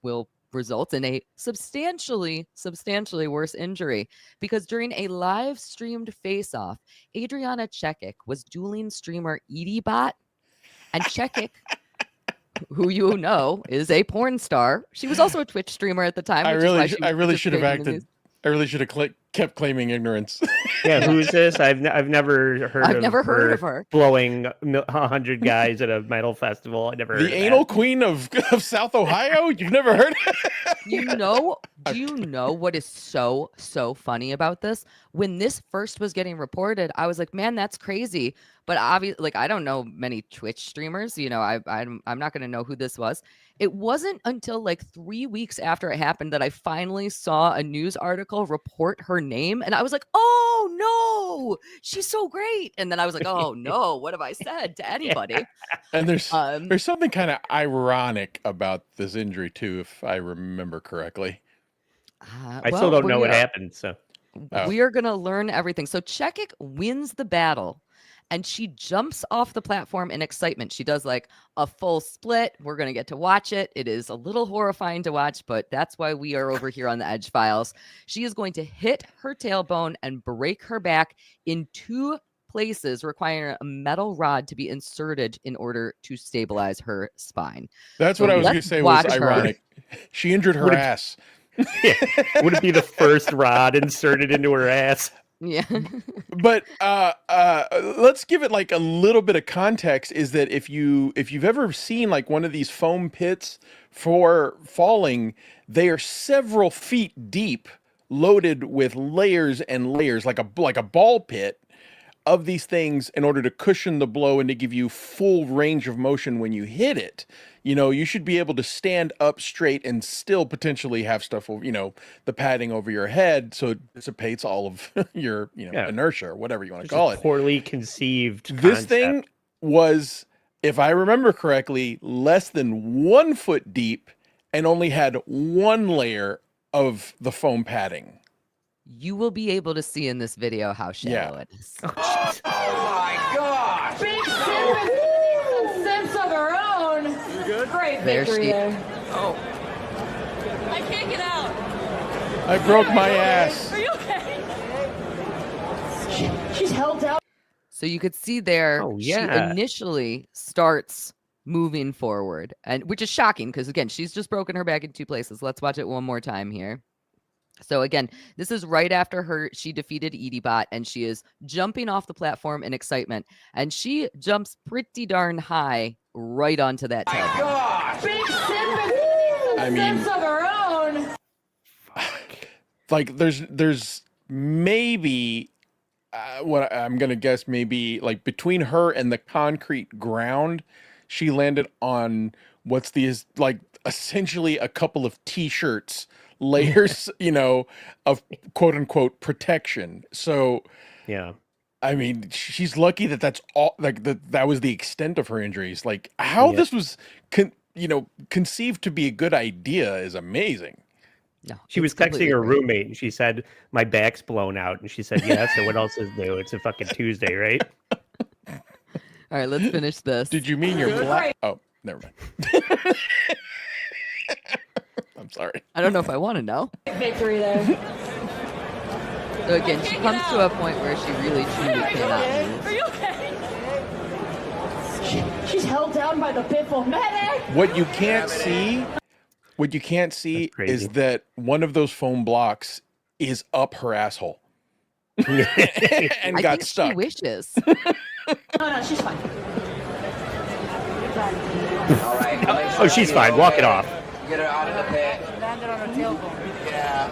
will result in a substantially worse injury, because during a live streamed face-off, Adriana Chekik was dueling streamer EdieBot, and Chekik, who you know is a porn star, she was also a Twitch streamer at the time. I really should have acted. I really should have kept claiming ignorance. Yeah, who's this? I've never heard of her. Blowing 100 guys at a metal festival. I never heard The of anal that. queen of South Ohio? You've never heard? Do you know what is so funny about this? When this first was getting reported, I was like, man, that's crazy. But obviously, like, I don't know many Twitch streamers. You know, I'm not going to know who this was. It wasn't until like 3 weeks after it happened that I finally saw a news article report her name. And I was like, oh, no, she's so great. And then I was like, oh, no, what have I said to anybody? And there's something kind of ironic about this injury, too, if I remember correctly. I still don't know what happened. So we are going to learn everything. So Chekik wins the battle. And she jumps off the platform in excitement. She does like a full split. We're going to get to watch it. It is a little horrifying to watch, but that's why we are over here on the Edge Files. She is going to hit her tailbone and break her back in 2 places, requiring a metal rod to be inserted in order to stabilize her spine. That's So what I was going to let's say was watch her. ironic. She injured her Would it- ass. Yeah. Would it be the first rod inserted into her ass? Yeah. But let's give it like a little bit of context. Is that if you've ever seen like one of these foam pits for falling, they are several feet deep, loaded with layers and layers, like a ball pit of these things in order to cushion the blow and to give you full range of motion when you hit it. You know, you should be able to stand up straight and still potentially have stuff over, the padding over your head, so it dissipates all of your, inertia or whatever you want to It's call a it. poorly conceived This concept. thing was, if I remember correctly, less than 1 foot deep and only had one layer of the foam padding. You will be able to see in this video how shallow it is. Big Sim is some Sims of her own. You good? Great There victory she- there. Oh, I can't get out. I broke my ass. Are you okay? She's held down. so you could see there, Oh, she yeah. initially starts moving forward, and which is shocking because again, she's just broken her back in 2 places. Let's watch it one more time here. So again, this is right after she defeated EdieBot, and she is jumping off the platform in excitement, and she jumps pretty darn high right onto that table. Big Sim is some Sims of her own. Like there's maybe what I'm gonna guess, maybe like between her and the concrete ground, she landed on what's these like essentially a couple of t-shirts layers, of quote unquote protection. So Yeah. I mean, she's lucky that's all, like that was the extent of her injuries. Like how Yeah. this was conceived to be a good idea is amazing. No, She it's was texting completely her great. roommate and she said, "My back's blown out." And she said, "Yeah, so what else is new? It's a fucking Tuesday, right?" All right, let's finish this. Did you mean your black? Oh, never mind. I'm sorry. I don't know if I want to know. Victory there. So again, she comes to a point where she really truly cannot move. Are you okay? She's held down by the pitfall medic. What you can't see That's crazy. is that one of those foam blocks is up her asshole and I got think stuck. she wishes. No, she's fine. All right. I'll make sure Oh, she's she's fine. Walk it okay. off. Get her out of the pit. Landed on her tailbone. Yeah.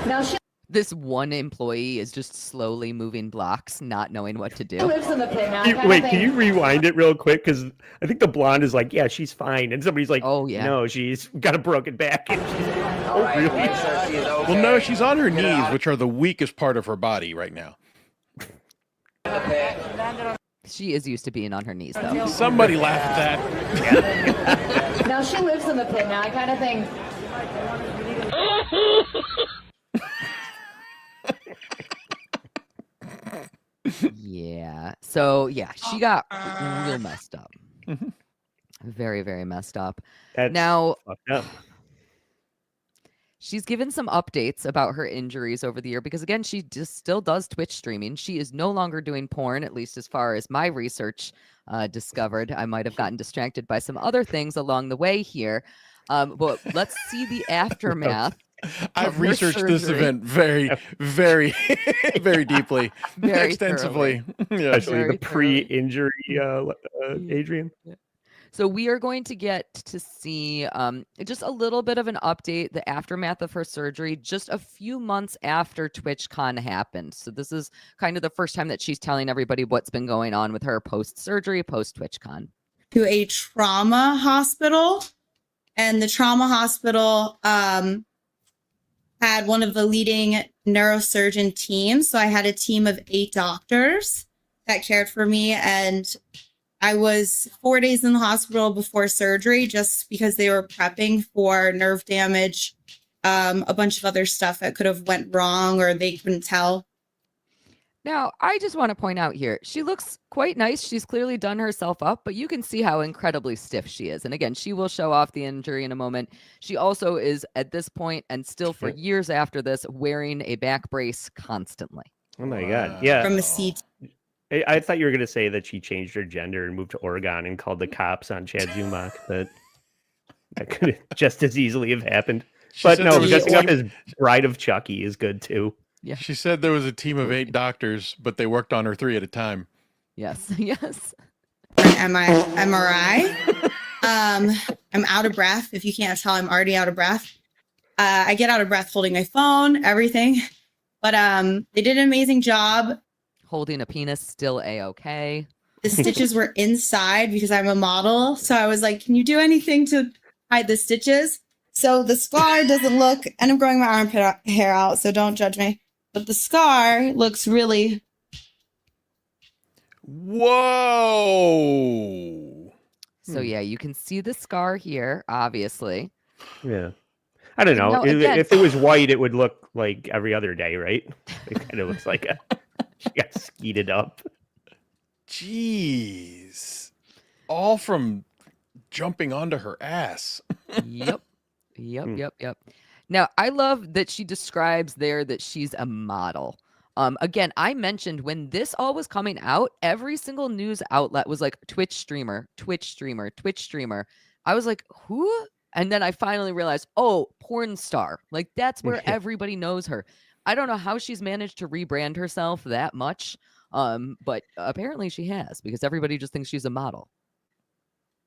Now she This one employee is just slowly moving blocks, not knowing what to do. lives in the pit now. Wait, can you rewind it real quick? Because I think the blonde is like, "Yeah, she's fine," and somebody's like, Oh, yeah. no, she's got a broken back." And she's, All right. really? Make sure she's okay. Well, no, she's on her Get her knees, out which are the weakest part of her body right now. of the pit. She is used to being on her knees, though. Somebody laugh at that. Now she lives in the pit now. I kind of think. Yeah. So, yeah, she got real messed up. Mhm. Very, very messed up. That's Now, fucked up. she's given some updates about her injuries over the year because, again, she just still does Twitch streaming. She is no longer doing porn, at least as far as my research discovered. I might have gotten distracted by some other things along the way here. But let's see the aftermath. I've her researched this surgery. event very, very, very deeply, Very extensively. Yeah. Especially Very the pre-injury, Adrian. So we are going to get to see just a little bit of an update, the aftermath of her surgery, just a few months after TwitchCon happened. So this is kind of the first time that she's telling everybody what's been going on with her post-surgery, post-TwitchCon. To a trauma hospital, and the trauma hospital had one of the leading neurosurgeon teams. So I had a team of 8 doctors that cared for me, and I was 4 days in the hospital before surgery just because they were prepping for nerve damage, a bunch of other stuff that could have went wrong or they couldn't tell. Now, I just want to point out here, she looks quite nice. She's clearly done herself up, but you can see how incredibly stiff she is. And again, she will show off the injury in a moment. She also is, at this point, and still for years after this, wearing a back brace constantly. Oh my god! Yeah, From a CT. I thought you were gonna say that she changed her gender and moved to Oregon and called the cops on Chad Zumach, but That could just as easily have happened. She But said no, there was dressing a up team- as Bride of Chucky is good too. Yeah. She said there was a team of 8 doctors, but they worked on her 3 at a time. Yes. Yes. MRI. I'm out of breath. If you can't tell, I'm already out of breath. I get out of breath holding my phone, everything. But they did an amazing job. Holding a penis still a-okay. The stitches were inside because I'm a model. So I was like, can you do anything to hide the stitches? So the scar doesn't look, and I'm growing my armpit hair out, so don't judge me. But the scar looks really. Whoa. So yeah, you can see the scar here, obviously. Yeah. I don't know. No, again- If it was white, it would look like every other day, right? It kind of looks like she got skeeted up. Jeez. All from jumping onto her ass. Yep. Yep. Now, I love that she describes there that she's a model. Again, I mentioned when this all was coming out, every single news outlet was like Twitch streamer, Twitch streamer, Twitch streamer. I was like, who? And then I finally realized, oh, porn star. Like that's where everybody knows her. I don't know how she's managed to rebrand herself that much. But apparently she has, because everybody just thinks she's a model.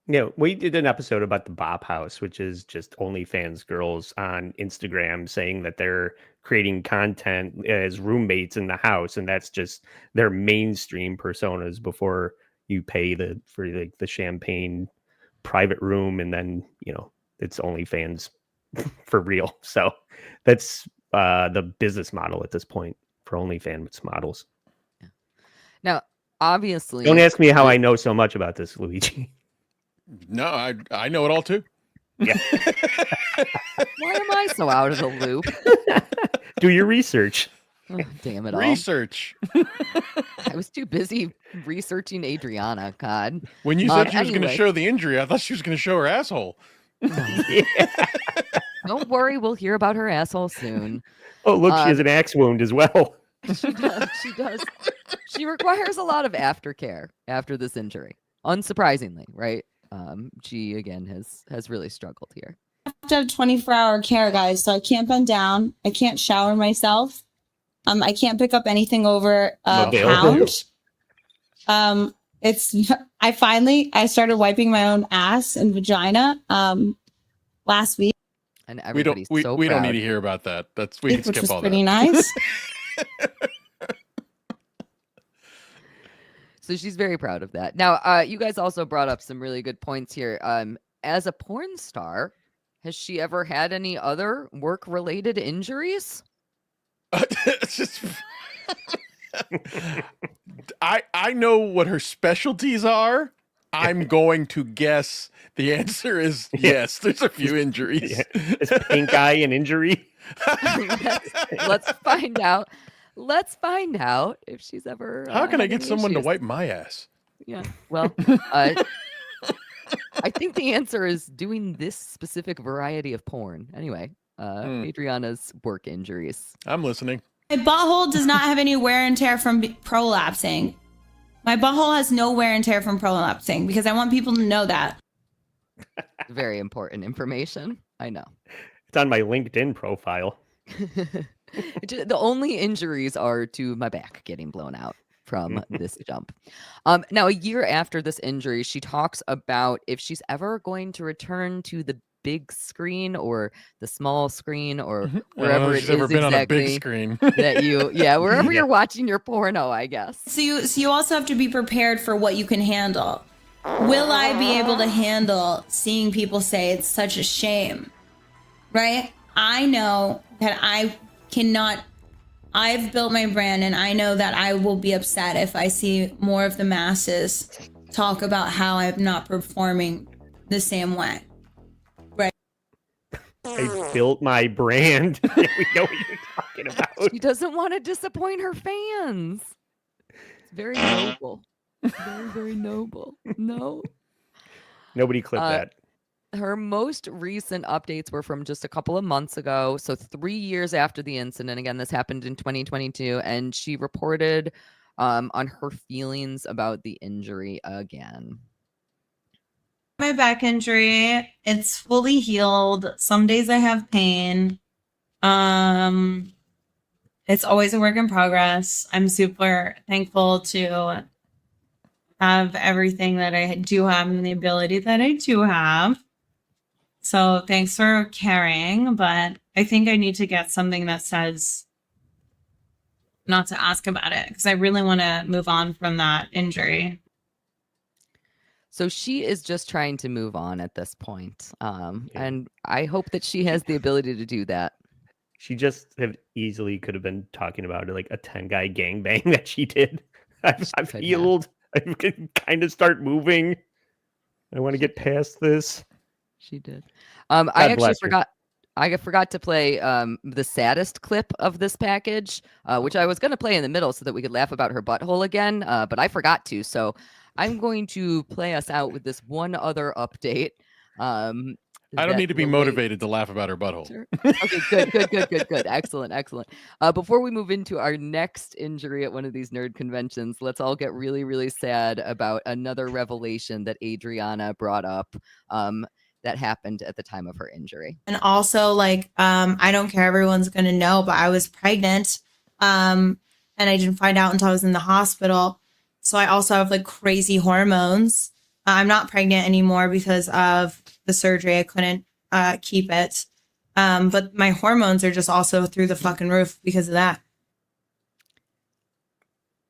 Yeah, we did an episode about the Bop House, which is just OnlyFans girls on Instagram saying that they're creating content as roommates in the house, and that's just their mainstream personas before you pay for the champagne private room, and then it's OnlyFans for real. So that's the business model at this point for OnlyFans models. Yeah. Now, obviously, don't ask me how I know so much about this, Luigi. No, I know it all too. Yeah. Why am I so out of the loop? Do your research. Oh, damn it all. Research. I was too busy researching Adriana. God. When you said she was going to anyway. show the injury, I thought she was going to show her asshole. Don't worry, we'll hear about her asshole soon. Oh, look, she has an axe wound as well. She does. She does. She requires a lot of aftercare after this injury. Unsurprisingly, right? She again has really struggled here. I have to have 24-hour care, guys. So I can't bend down. I can't shower myself. I can't pick up anything over a pound. I started wiping my own ass and vagina last week. And We don't everybody's so we don't proud. need to hear about that. We can which skip was all pretty that. nice. So she's very proud of that. Now, you guys also brought up some really good points here. As a porn star, has she ever had any other work-related injuries? It's just I know what her specialties are. I'm going to guess the answer is yes. There's a few injuries. Yeah. Is pink eye an injury? Let's find out. Let's find out if she's ever. How can I had get any someone to issues. wipe my ass? Yeah. Well, I think the answer is doing this specific variety of porn. Anyway, Adriana's work injuries. I'm listening. My butthole does not have any wear and tear from prolapsing. My butthole has no wear and tear from prolapsing because I want people to know that. Very important information. I know. It's on my LinkedIn profile. The only injuries are to my back getting blown out from this jump. Now, a year after this injury, she talks about if she's ever going to return to the big screen or the small screen or wherever it she's ever is been on a exactly big screen. that wherever you're watching your porno, I guess. So you also have to be prepared for what you can handle. Will I be able to handle seeing people say it's such a shame? Right? I know that I cannot. I've built my brand and I know that I will be upset if I see more of the masses talk about how I'm not performing the same way. Right? I built my brand. We know what you're talking about. She doesn't want to disappoint her fans. It's very noble. Very, very noble. No. Nobody clipped that. Her most recent updates were from just a couple of months ago. So 3 years after the incident. Again, this happened in 2022. And she reported on her feelings about the injury again. My back injury, it's fully healed. Some days I have pain. It's always a work in progress. I'm super thankful to have everything that I do have and the ability that I do have. So thanks for caring, but I think I need to get something that says not to ask about it because I really want to move on from that injury. So she is just trying to move on at this point. And I hope that she has the ability to do that. She just easily could have been talking about like a 10-guy gangbang that she did. I've healed. I can kind of start moving. I want to get past this. She did. I actually forgot. I forgot to play the saddest clip of this package, which I was going to play in the middle so that we could laugh about her butthole again, but I forgot to. So I'm going to play us out with this one other update. I don't need to be motivated to laugh about her butthole. Sure. Okay, good. Excellent. Before we move into our next injury at one of these nerd conventions, let's all get really, really sad about another revelation that Adriana brought up that happened at the time of her injury. And also, like, I don't care, everyone's going to know, but I was pregnant and I didn't find out until I was in the hospital. So I also have like crazy hormones. I'm not pregnant anymore because of the surgery. I couldn't keep it. But my hormones are just also through the fucking roof because of that.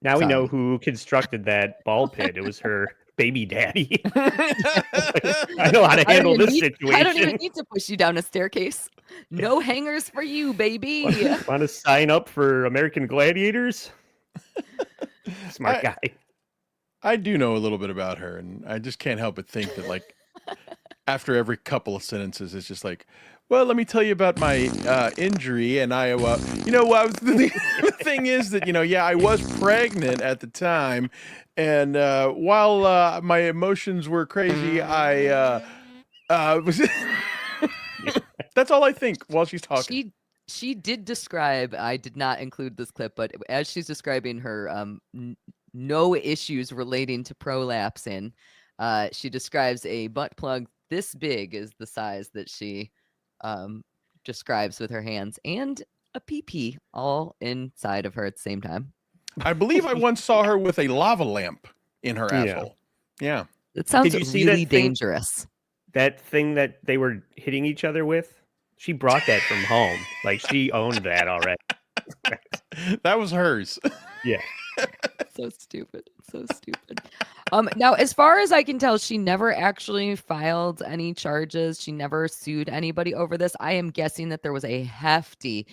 Now we know who constructed that ball pit. It was her baby daddy. I know how to handle this situation. I don't even need to push you down a staircase. No hangers for you, baby. Want to sign up for American Gladiators? Smart guy. I do know a little bit about her, and I just can't help but think that, like, after every couple of sentences, it's just like, well, let me tell you about my injury, and the thing is that, I was pregnant at the time, and while my emotions were crazy, I was. That's all I think while she's talking. She did describe. I did not include this clip, but as she's describing her no issues relating to prolapsing, she describes a butt plug this big is the size that she describes with her hands, and a pee all inside of her at the same time. I believe I once saw her with a lava lamp in her asshole. Yeah. It sounds really dangerous. That thing that they were hitting each other with? She brought that from home. Like, she owned that already. That was hers. Yeah. So stupid. Now, as far as I can tell, she never actually filed any charges. She never sued anybody over this. I am guessing that there was a hefty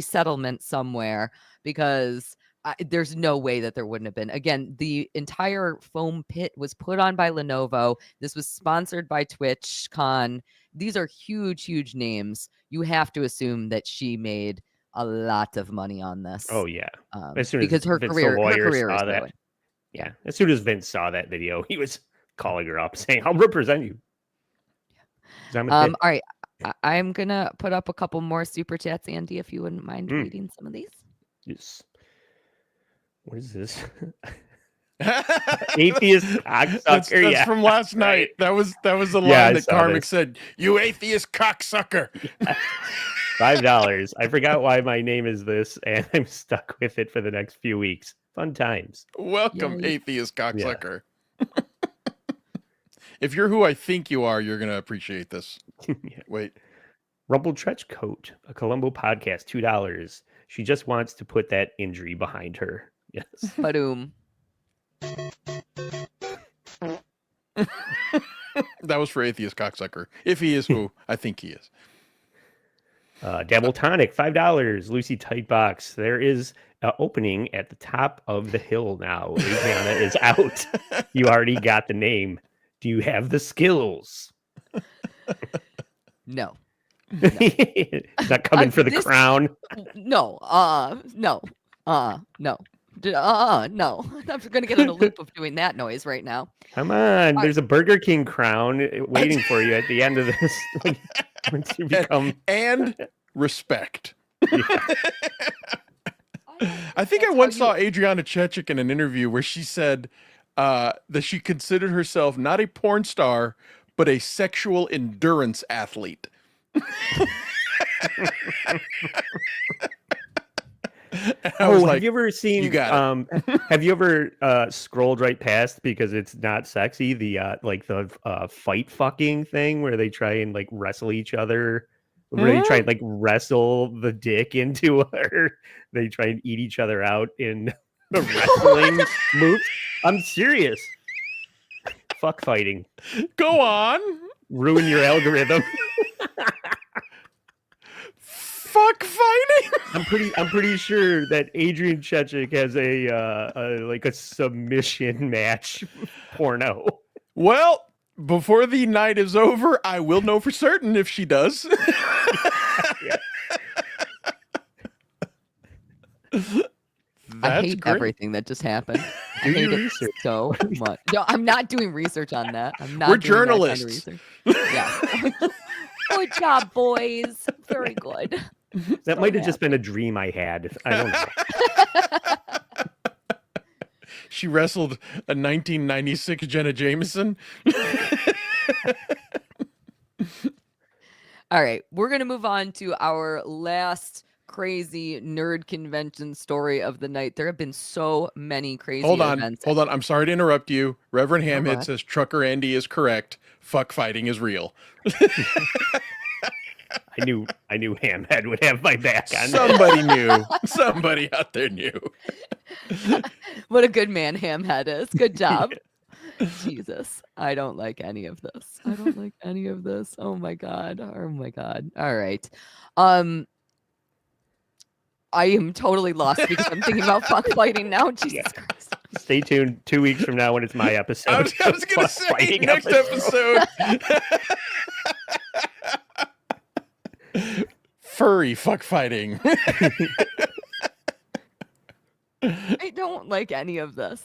settlement somewhere, because there's no way that there wouldn't have been. Again, the entire foam pit was put on by Lenovo. This was sponsored by TwitchCon. These are huge names. You have to assume that she made a lot of money on this. Oh yeah, because her career is that. going. Yeah, as soon as Vince saw that video, he was calling her up saying, "I'll represent you." All right, I'm gonna put up a couple more super chats, Andy, if you wouldn't mind reading some of these. Yes. What is this? Atheist cocksucker. That's from last night. That was the line that Karmic said. You atheist cocksucker. $5. I forgot why my name is this, and I'm stuck with it for the next few weeks. Fun times. Welcome, atheist cocksucker. Yeah. If you're who I think you are, you're gonna appreciate this. Yeah. Wait. Rumble Trench Coat, a Columbo podcast, $2. She just wants to put that injury behind her. Yes. Badoom. That was for atheist cocksucker. If he is who I think he is. Dabble Tonic, $5. Lucy Tightbox. There is an opening at the top of the hill now. Adriana is out. You already got the name. Do you have the skills? No. It's not coming for the crown. No. No. No. No. I'm gonna get in a loop of doing that noise right now. Come on, there's a Burger King crown waiting for you at the end of this. Once you become and respect. Yeah. I think I once saw Adriana Chechik in an interview where she said that she considered herself not a porn star, but a sexual endurance athlete. I was like, have you ever seen? "You got Have you ever scrolled right past because it's not sexy? The fight fucking thing where they try and like wrestle each other, where they try and like wrestle the dick into her. They try and eat each other out in the wrestling moves. I'm serious. Fuck fighting. Go on. Ruin your algorithm. Fuck fighting. I'm pretty sure that Adrian Chechik has a submission match porno. Well, before the night is over, I will know for certain if she does. I hate great. everything that just happened. I Do hate your it research. so much. No, I'm not doing research on that. I'm not. We're doing that kind of journalists. research. Yeah. Good job, boys. Very good. That So might have just happy. been a dream I had. I don't know. She wrestled a 1996 Jenna Jameson. All right, we're gonna move on to our last crazy nerd convention story of the night. There have been so many crazy events. Hold on. I'm sorry to interrupt you. Reverend go Hamhead ahead. says Trucker Andy is correct. Fuck fighting is real. I knew Hamhead would have my back on that. Somebody knew. Somebody out there knew. What a good man Hamhead is. Good job. Jesus. I don't like any of this. I don't like any of this. Oh my god. Oh my god. All right. I am totally lost because I'm thinking about fuck fighting now. Jesus Christ. Stay tuned 2 weeks from now when it's my episode. I was going to Fuck say fighting next episode. Furry fuck fighting. I don't like any of this.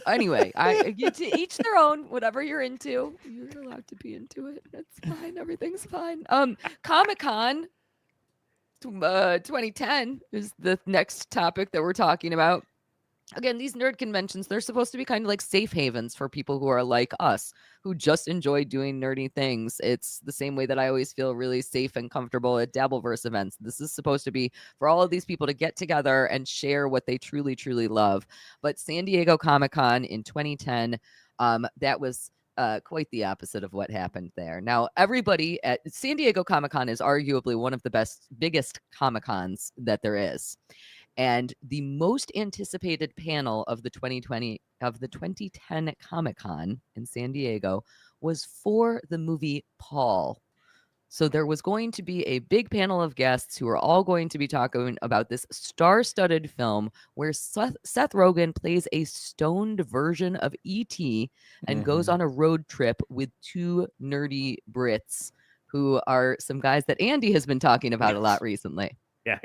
Anyway, I get to each their own. Whatever you're into, you're allowed to be into it. It's fine. Everything's fine. Comic-Con 2010 is the next topic that we're talking about. Again, these nerd conventions, they're supposed to be kind of like safe havens for people who are like us, who just enjoy doing nerdy things. It's the same way that I always feel really safe and comfortable at Dabbleverse events. This is supposed to be for all of these people to get together and share what they truly, truly love. But San Diego Comic-Con in 2010, that was quite the opposite of what happened there. Now, everybody at San Diego Comic-Con is arguably one of the biggest Comic-Cons that there is. And the most anticipated panel of the 2010 Comic-Con in San Diego was for the movie Paul. So there was going to be a big panel of guests who are all going to be talking about this star-studded film where Seth Rogen plays a stoned version of E.T. and goes on a road trip with two nerdy Brits who are some guys that Andy has been talking about a lot recently. Yeah,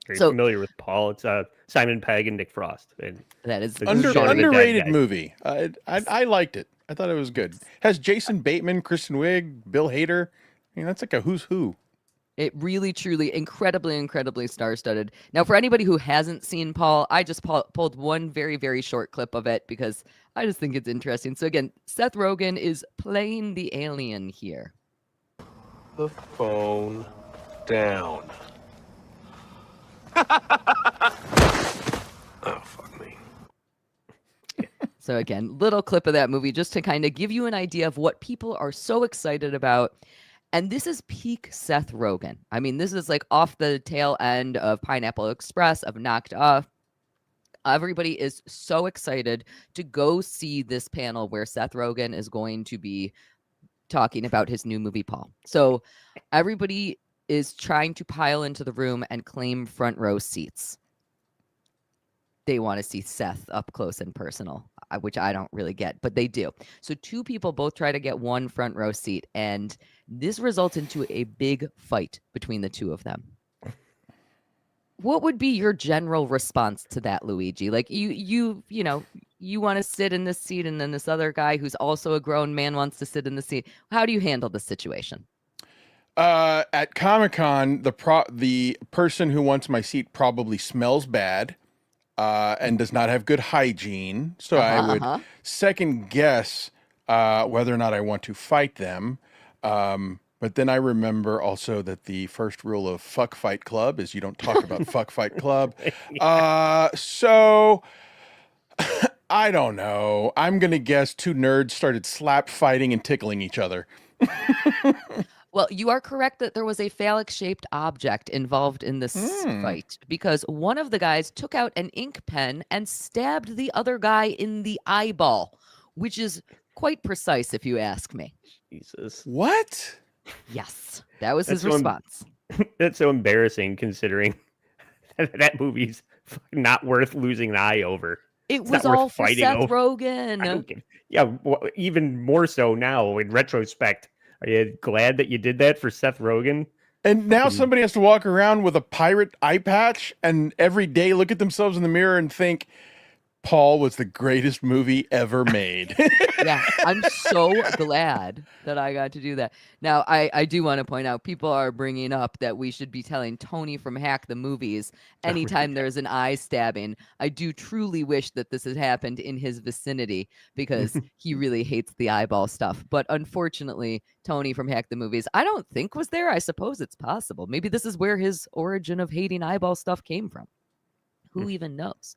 very familiar with Paul. It's Simon Pegg and Nick Frost. And that is underrated movie. I liked it. I thought it was good. Has Jason Bateman, Kristen Wiig, Bill Hader. I mean, that's like a who's who. It really, truly, incredibly star-studded. Now, for anybody who hasn't seen Paul, I just pulled one very, very short clip of it because I just think it's interesting. So again, Seth Rogen is playing the alien here. The phone down. Oh, fuck me. So again, little clip of that movie just to kind of give you an idea of what people are so excited about. And this is peak Seth Rogen. I mean, this is like off the tail end of Pineapple Express, of Knocked Off. Everybody is so excited to go see this panel where Seth Rogen is going to be talking about his new movie, Paul. So everybody is trying to pile into the room and claim front row seats. They want to see Seth up close and personal, which I don't really get, but they do. So two people both try to get one front row seat, and this results into a big fight between the two of them. What would be your general response to that, Luigi? Like you want to sit in this seat, and then this other guy who's also a grown man wants to sit in the seat. How do you handle the situation? At Comic-Con, the person who wants my seat probably smells bad. And does not have good hygiene. So I would second guess whether or not I want to fight them. But then I remember also that the first rule of Fuck Fight Club is you don't talk about Fuck Fight Club. So I don't know. I'm going to guess two nerds started slap fighting and tickling each other. Well, you are correct that there was a phallic-shaped object involved in this fight because one of the guys took out an ink pen and stabbed the other guy in the eyeball, which is quite precise if you ask me. Jesus. What? Yes, that was his That's response. That's so embarrassing considering that movie's not worth losing an eye over. It It's was not worth all for fighting Seth over. I Rogen. don't get, yeah, even more so now in retrospect. Are you glad that you did that for Seth Rogen? And now somebody has to walk around with a pirate eye patch and every day look at themselves in the mirror and think, Paul was the greatest movie ever made. Yeah, I'm so glad that I got to do that. Now, I do want to point out, people are bringing up that we should be telling Tony from Hack the Movies anytime there's an eye stabbing. I do truly wish that this had happened in his vicinity because he really hates the eyeball stuff. But unfortunately, Tony from Hack the Movies, I don't think was there. I suppose it's possible. Maybe this is where his origin of hating eyeball stuff came from. Who even knows?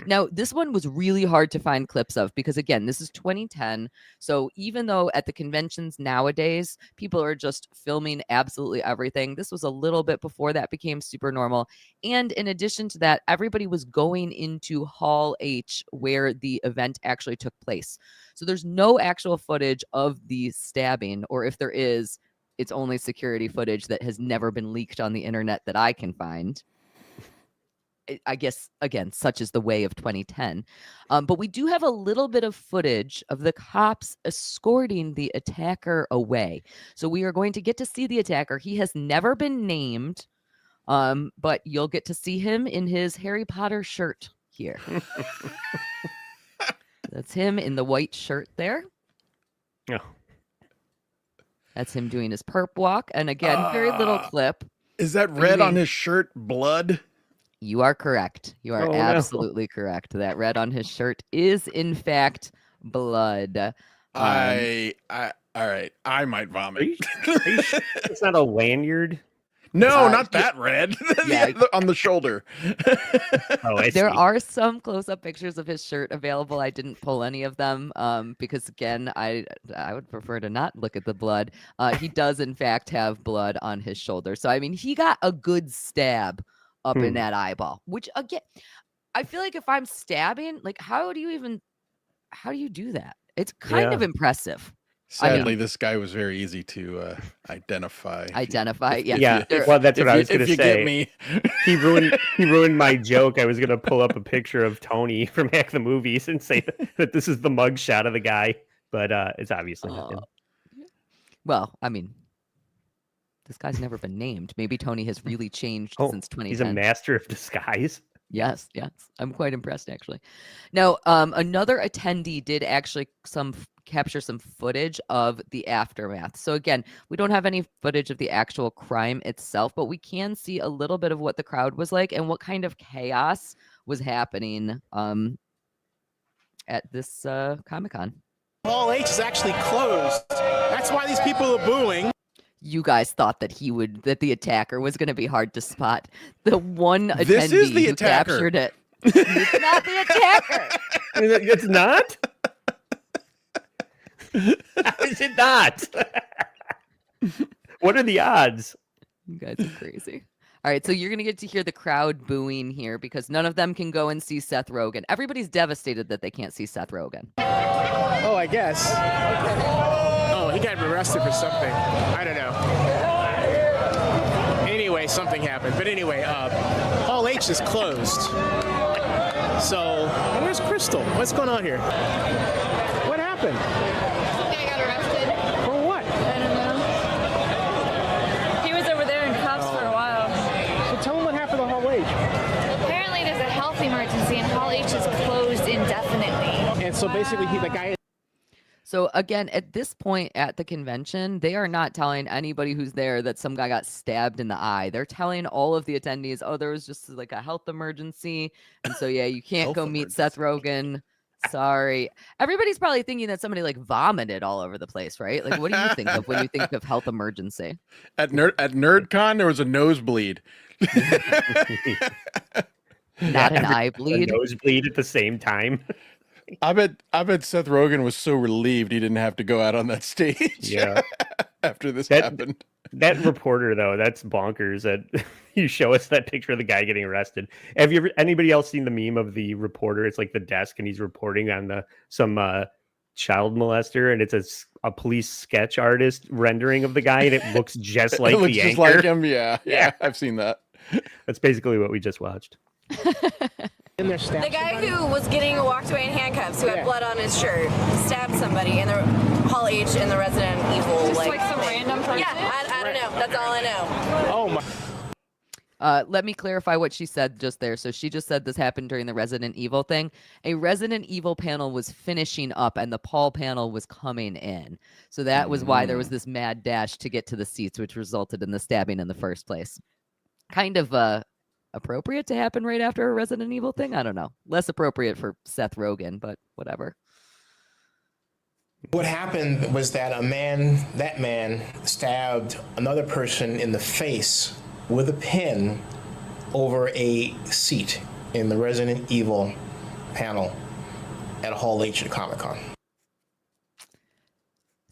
Now, this one was really hard to find clips of because, again, this is 2010. So even though at the conventions nowadays, people are just filming absolutely everything, this was a little bit before that became super normal. And in addition to that, everybody was going into Hall H where the event actually took place. So there's no actual footage of the stabbing, or if there is, it's only security footage that has never been leaked on the internet that I can find. I guess, again, such is the way of 2010. But we do have a little bit of footage of the cops escorting the attacker away. So we are going to get to see the attacker. He has never been named, but you'll get to see him in his Harry Potter shirt here. That's him in the white shirt there. Oh. That's him doing his perp walk. And again, very little clip. Is that red on his shirt blood? You are correct. You are Oh, no. absolutely correct. That red on his shirt is, in fact, blood. All right. I might vomit. Are you sure it's not a lanyard? No, not that red. Yeah. On the shoulder. Oh, I There see. are some close-up pictures of his shirt available. I didn't pull any of them because, again, I would prefer to not look at the blood. He does, in fact, have blood on his shoulder. So, I mean, he got a good stab up in that eyeball, which, again, I feel like if I'm stabbing, like, how do you do that? It's kind of impressive. Sadly, this guy was very easy to identify. Yeah. Yeah, well, that's what I was going to say. Get me. He ruined my joke. I was going to pull up a picture of Tony from Hack the Movies and say that this is the mug shot of the guy, but it's obviously not him. Well, I mean, this guy's never been named. Maybe Tony has really changed since 2010. He's a master of disguise. Yes. I'm quite impressed, actually. Now, another attendee did actually capture some footage of the aftermath. So again, we don't have any footage of the actual crime itself, but we can see a little bit of what the crowd was like and what kind of chaos was happening at this Comic-Con. Hall H is actually closed. That's why these people are booing. You guys thought that that the attacker was going to be hard to spot. The one attendee This is the who attacker. captured it. It's not the attacker. It's not? How is it not? What are the odds? You guys are crazy. All right, so you're going to get to hear the crowd booing here because none of them can go and see Seth Rogen. Everybody's devastated that they can't see Seth Rogen. Oh, I guess. Oh, he got arrested for something. I don't know. Anyway, something happened. But anyway, Hall H is closed. So, where's Crystal? What's going on here? What happened? I got arrested. For what? I don't know. He was over there in cuffs for a while. So tell him what happened to Hall H. Apparently there's a health emergency and Hall H is closed indefinitely. And so basically, the guy... So again, at this point at the convention, they are not telling anybody who's there that some guy got stabbed in the eye. They're telling all of the attendees, oh, there was just like a health emergency. And so, yeah, you can't go meet Seth Rogen. Sorry. Everybody's probably thinking that somebody like vomited all over the place, right? Like, what do you think of when you think of health emergency? At NerdCon, there was a nosebleed. Not an eye A bleed. nosebleed at the same time. I bet Seth Rogen was so relieved he didn't have to go out on that stage. Yeah. After this That- happened. That reporter, though, that's bonkers. That you show us that picture of the guy getting arrested. Have you ever, anybody else seen the meme of the reporter? It's like the desk, and he's reporting on some child molester, and it's a police sketch artist rendering of the guy, and it looks just like It looks the just anchor. like him. Yeah, I've seen that. That's basically what we just watched. The guy who was getting walked away in handcuffs, who had blood on his shirt, stabbed somebody in the Hall H in the Resident Evil. Just like some random person? Yeah, I don't know. That's all I know. Oh my. Let me clarify what she said just there. So she just said this happened during the Resident Evil thing. A Resident Evil panel was finishing up and the Paul panel was coming in. So that was why there was this mad dash to get to the seats, which resulted in the stabbing in the first place. Kind of appropriate to happen right after a Resident Evil thing? I don't know. Less appropriate for Seth Rogen, but whatever. What happened was that that man stabbed another person in the face with a pin over a seat in the Resident Evil panel at Hall H at Comic-Con.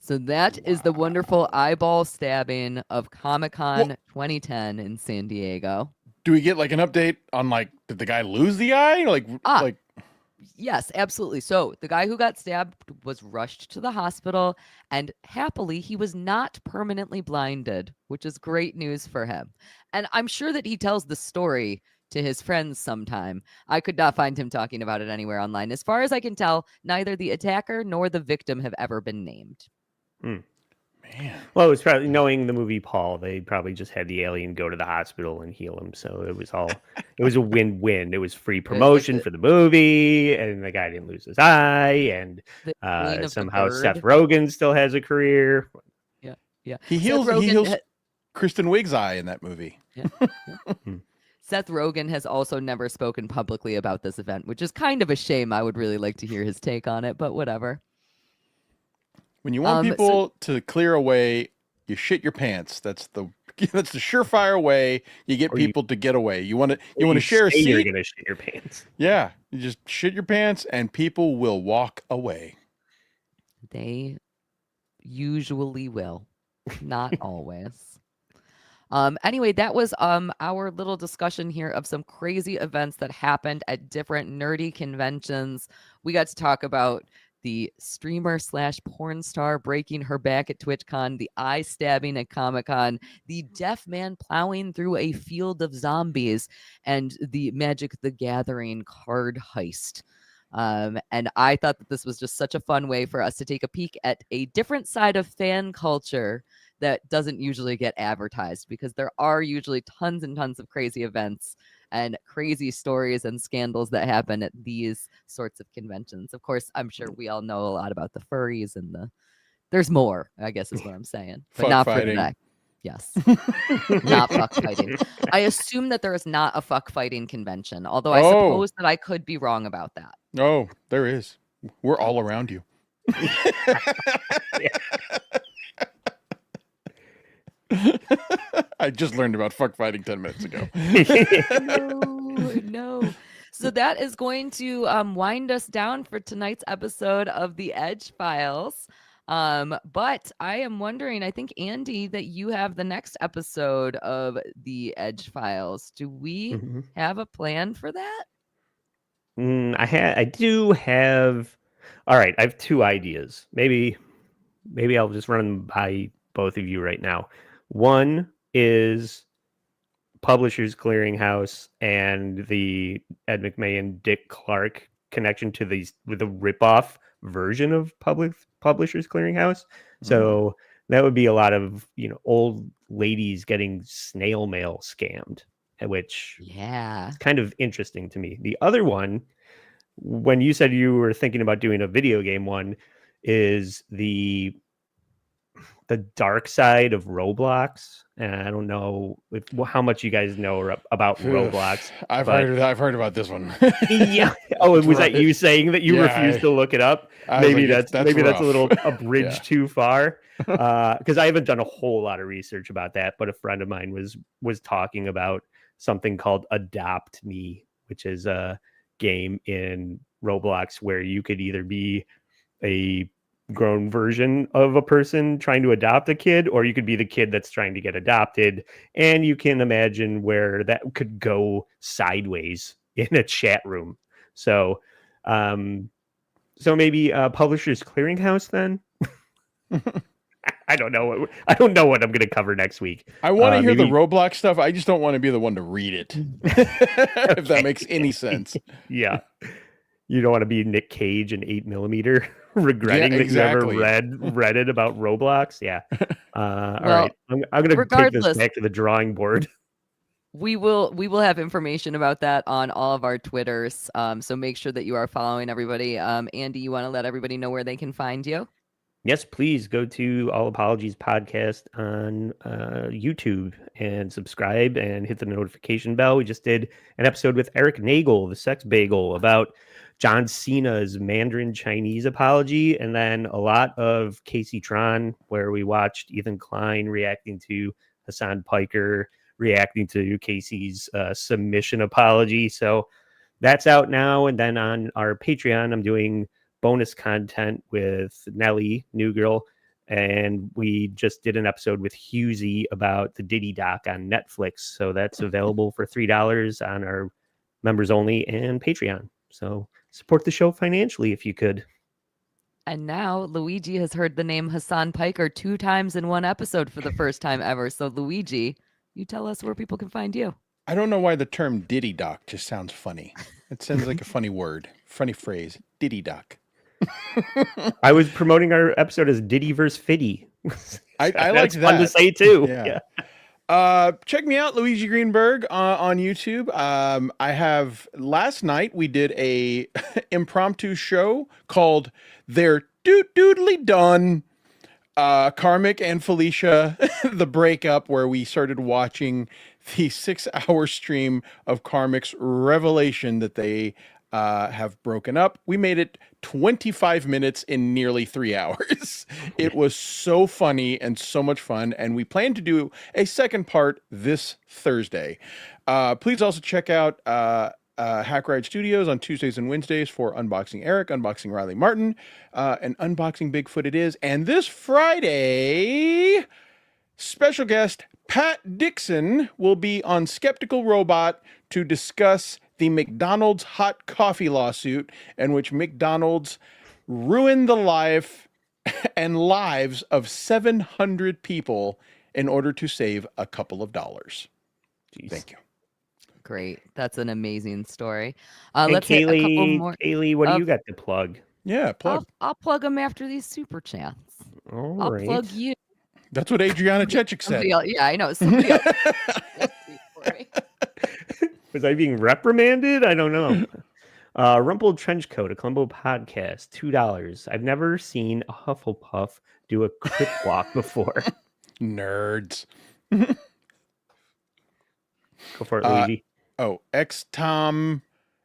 So that is the wonderful eyeball stabbing of Comic-Con 2010 in San Diego. Do we get like an update on like, did the guy lose the eye? Like Yes, absolutely. So the guy who got stabbed was rushed to the hospital, and happily he was not permanently blinded, which is great news for him. And I'm sure that he tells the story to his friends sometime. I could not find him talking about it anywhere online. As far as I can tell, neither the attacker nor the victim have ever been named. Man. Well, it was probably, knowing the movie Paul, they probably just had the alien go to the hospital and heal him. So it was a win-win. It was free promotion for the movie, and the guy didn't lose his eye, and somehow Seth Rogen still has a career. Yeah. He heals Kristen Wiig's eye in that movie. Yeah. Seth Rogen has also never spoken publicly about this event, which is kind of a shame. I would really like to hear his take on it, but whatever. When you want people to clear away, you shit your pants. That's the surefire way you get people to get away. You want to share a seat. You're gonna shit your pants. Yeah, you just shit your pants, and people will walk away. They usually will, not always. Anyway, that was our little discussion here of some crazy events that happened at different nerdy conventions. We got to talk about the streamer / porn star breaking her back at TwitchCon, the eye stabbing at Comic-Con, the deaf man plowing through a field of zombies, and the Magic the Gathering card heist. And I thought that this was just such a fun way for us to take a peek at a different side of fan culture that doesn't usually get advertised, because there are usually tons and tons of crazy events and crazy stories and scandals that happen at these sorts of conventions. Of course, I'm sure we all know a lot about the furries and there's more, I guess is what I'm saying. But not for today. Yes. Not fuck fighting. I assume that there is not a fuck fighting convention, although I suppose that I could be wrong about that. No, there is. We're all around you. I just learned about fuck fighting 10 minutes ago. No. So that is going to wind us down for tonight's episode of the Edge Files. But I am wondering, I think, Andy, that you have the next episode of the Edge Files. Do we have a plan for that? I do have. All right, I have two ideas. Maybe I'll just run them by both of you right now. One is Publishers Clearinghouse and the Ed McMahon, Dick Clark connection to with a ripoff version of Publishers Clearinghouse. So that would be a lot of old ladies getting snail mail scammed, which is kind of interesting to me. The other one, when you said you were thinking about doing a video game one, is the dark side of Roblox And I don't know how much you guys know about Roblox. I've but- heard about this one. Yeah. Oh, was that you saying that you Yeah, refused to look it up? I was Maybe like, that's a rough. little a bridge Yeah. too far. Because I haven't done a whole lot of research about that, but a friend of mine was talking about something called Adopt Me, which is a game in Roblox where you could either be a grown version of a person trying to adopt a kid, or you could be the kid that's trying to get adopted. And you can imagine where that could go sideways in a chat room. So maybe Publishers Clearinghouse then. I don't know. I don't know what I'm going to cover next week. I want to hear the maybe- Roblox stuff. I just don't want to be the one to read it. If that makes any sense. Yeah. You don't want to be Nick Cage in 8mm regretting that you exactly. ever read it about Roblox. Yeah. All Well, right. I'm going to take this regardless- back to the drawing board. We will have information about that on all of our Twitters. So make sure that you are following everybody. Andy, you want to let everybody know where they can find you? Yes, please go to All Apologies Podcast on YouTube and subscribe and hit the notification bell. We just did an episode with Eric Nagel, the Sex Bagel, about John Cena's Mandarin Chinese apology, and then a lot of Casey Tron, where we watched Ethan Klein reacting to Hassan Piker, reacting to Casey's submission apology. So that's out now. And then on our Patreon, I'm doing bonus content with Nelly, New Girl, and we just did an episode with Husey about the Diddy doc on Netflix. So that's available for $3 on our members only and Patreon. So support the show financially if you could. And now Luigi has heard the name Hassan Piker 2 times in one episode for the first time ever. So Luigi, you tell us where people can find you. I don't know why the term Diddy Doc just sounds funny. It sounds like a funny word, funny phrase. Diddy Doc. I was promoting our episode as Diddy versus Fiddy. I like That's that. fun to say too. Yeah. Check me out, Luigi Greenberg, on YouTube. I have last night we did a impromptu show called "They're Doodly Done." Karmic and Felicia, the breakup, where we started watching the 6-hour stream of Karmic's revelation that they have broken up. We made it 25 minutes in nearly 3 hours. It was so funny and so much fun, and we plan to do a second part this Thursday. Please also check out Hack Ride Studios on Tuesdays and Wednesdays for Unboxing Eric, Unboxing Riley Martin, and Unboxing Bigfoot it is. And this Friday, special guest Pat Dixon will be on Skeptical Robot to discuss the McDonald's hot coffee lawsuit, in which McDonald's ruined the life and lives of 700 people in order to save a couple of dollars. Jeez. Thank you. Great. That's an amazing story. Hey, Let's hit a couple Cayley, more. Cayley, what do you got to plug? Yeah, plug. I'll plug them after these super chats. All I'll right. plug you. That's what Adriana Chechik said. Somebody else, yeah, I know. Somebody else. Was I being reprimanded? I don't know. Rumpled Trenchcoat, a Columbo podcast, $2. I've never seen a Hufflepuff do a crit walk before. Nerds. Go for it, Luigi. X Tom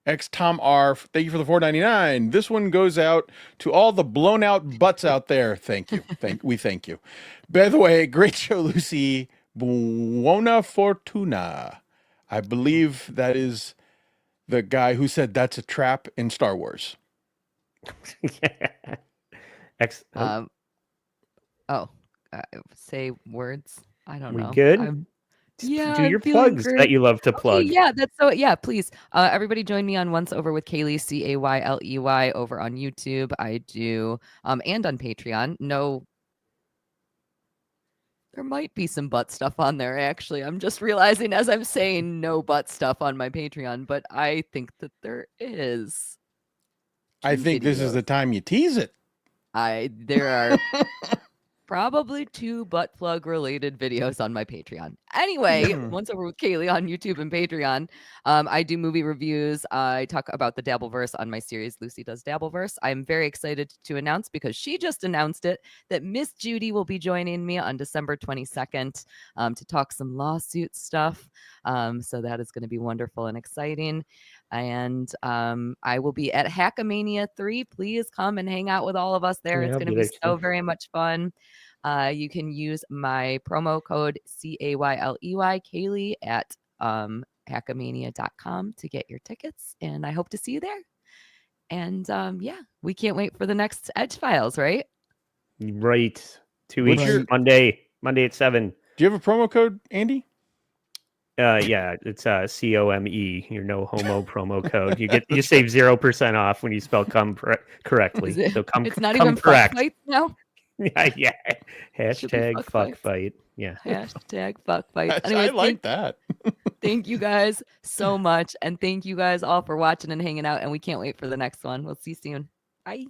R. Thank you for the $4.99. This one goes out to all the blown out butts out there. Thank you. We thank you. By the way, great show, Lucy. Buona fortuna. I believe that is the guy who said that's a trap in Star Wars. Say words. I don't We know. good? Yeah, do I'm your feeling plugs great. that you love to plug. Okay, yeah, that's so. Yeah, please. Everybody join me on Once Over with Cayley, Cayley, over on YouTube. I do, and on Patreon. No, there might be some butt stuff on there. Actually, I'm just realizing as I'm saying no butt stuff on my Patreon, but I think that there is. I think this is the time you tease it. There are probably 2 butt plug related videos on my Patreon. Anyway, Once Over with Cayley on YouTube and Patreon. I do movie reviews. I talk about the Dabbleverse on my series, Lucy Does Dabbleverse. I'm very excited to announce, because she just announced it, that Miss Judy will be joining me on December 22nd to talk some lawsuit stuff. So that is going to be wonderful and exciting. And I will be at Hackamania 3. Please come and hang out with all of us there. Yeah, It's I'll going to be be there so too. very much fun. You can use my promo code CAYLEY Cayley at hackamania.com to get your tickets. And I hope to see you there. And yeah, we can't wait for the next Edge Files, right? Right. 2 What's weeks. your- Monday at 7. Do you have a promo code, Andy? Yeah, it's COME, your no homo promo code. You save 0% off when you spell come correctly. Is it- So come it's not come even fuck correct. fights now. Yeah. Should be Hashtag fuck fuck fights. fight. Yeah. Hashtag fuck fights. I Anyways, like that. thank you guys so much. And thank you guys all for watching and hanging out. And we can't wait for the next one. We'll see you soon. Bye.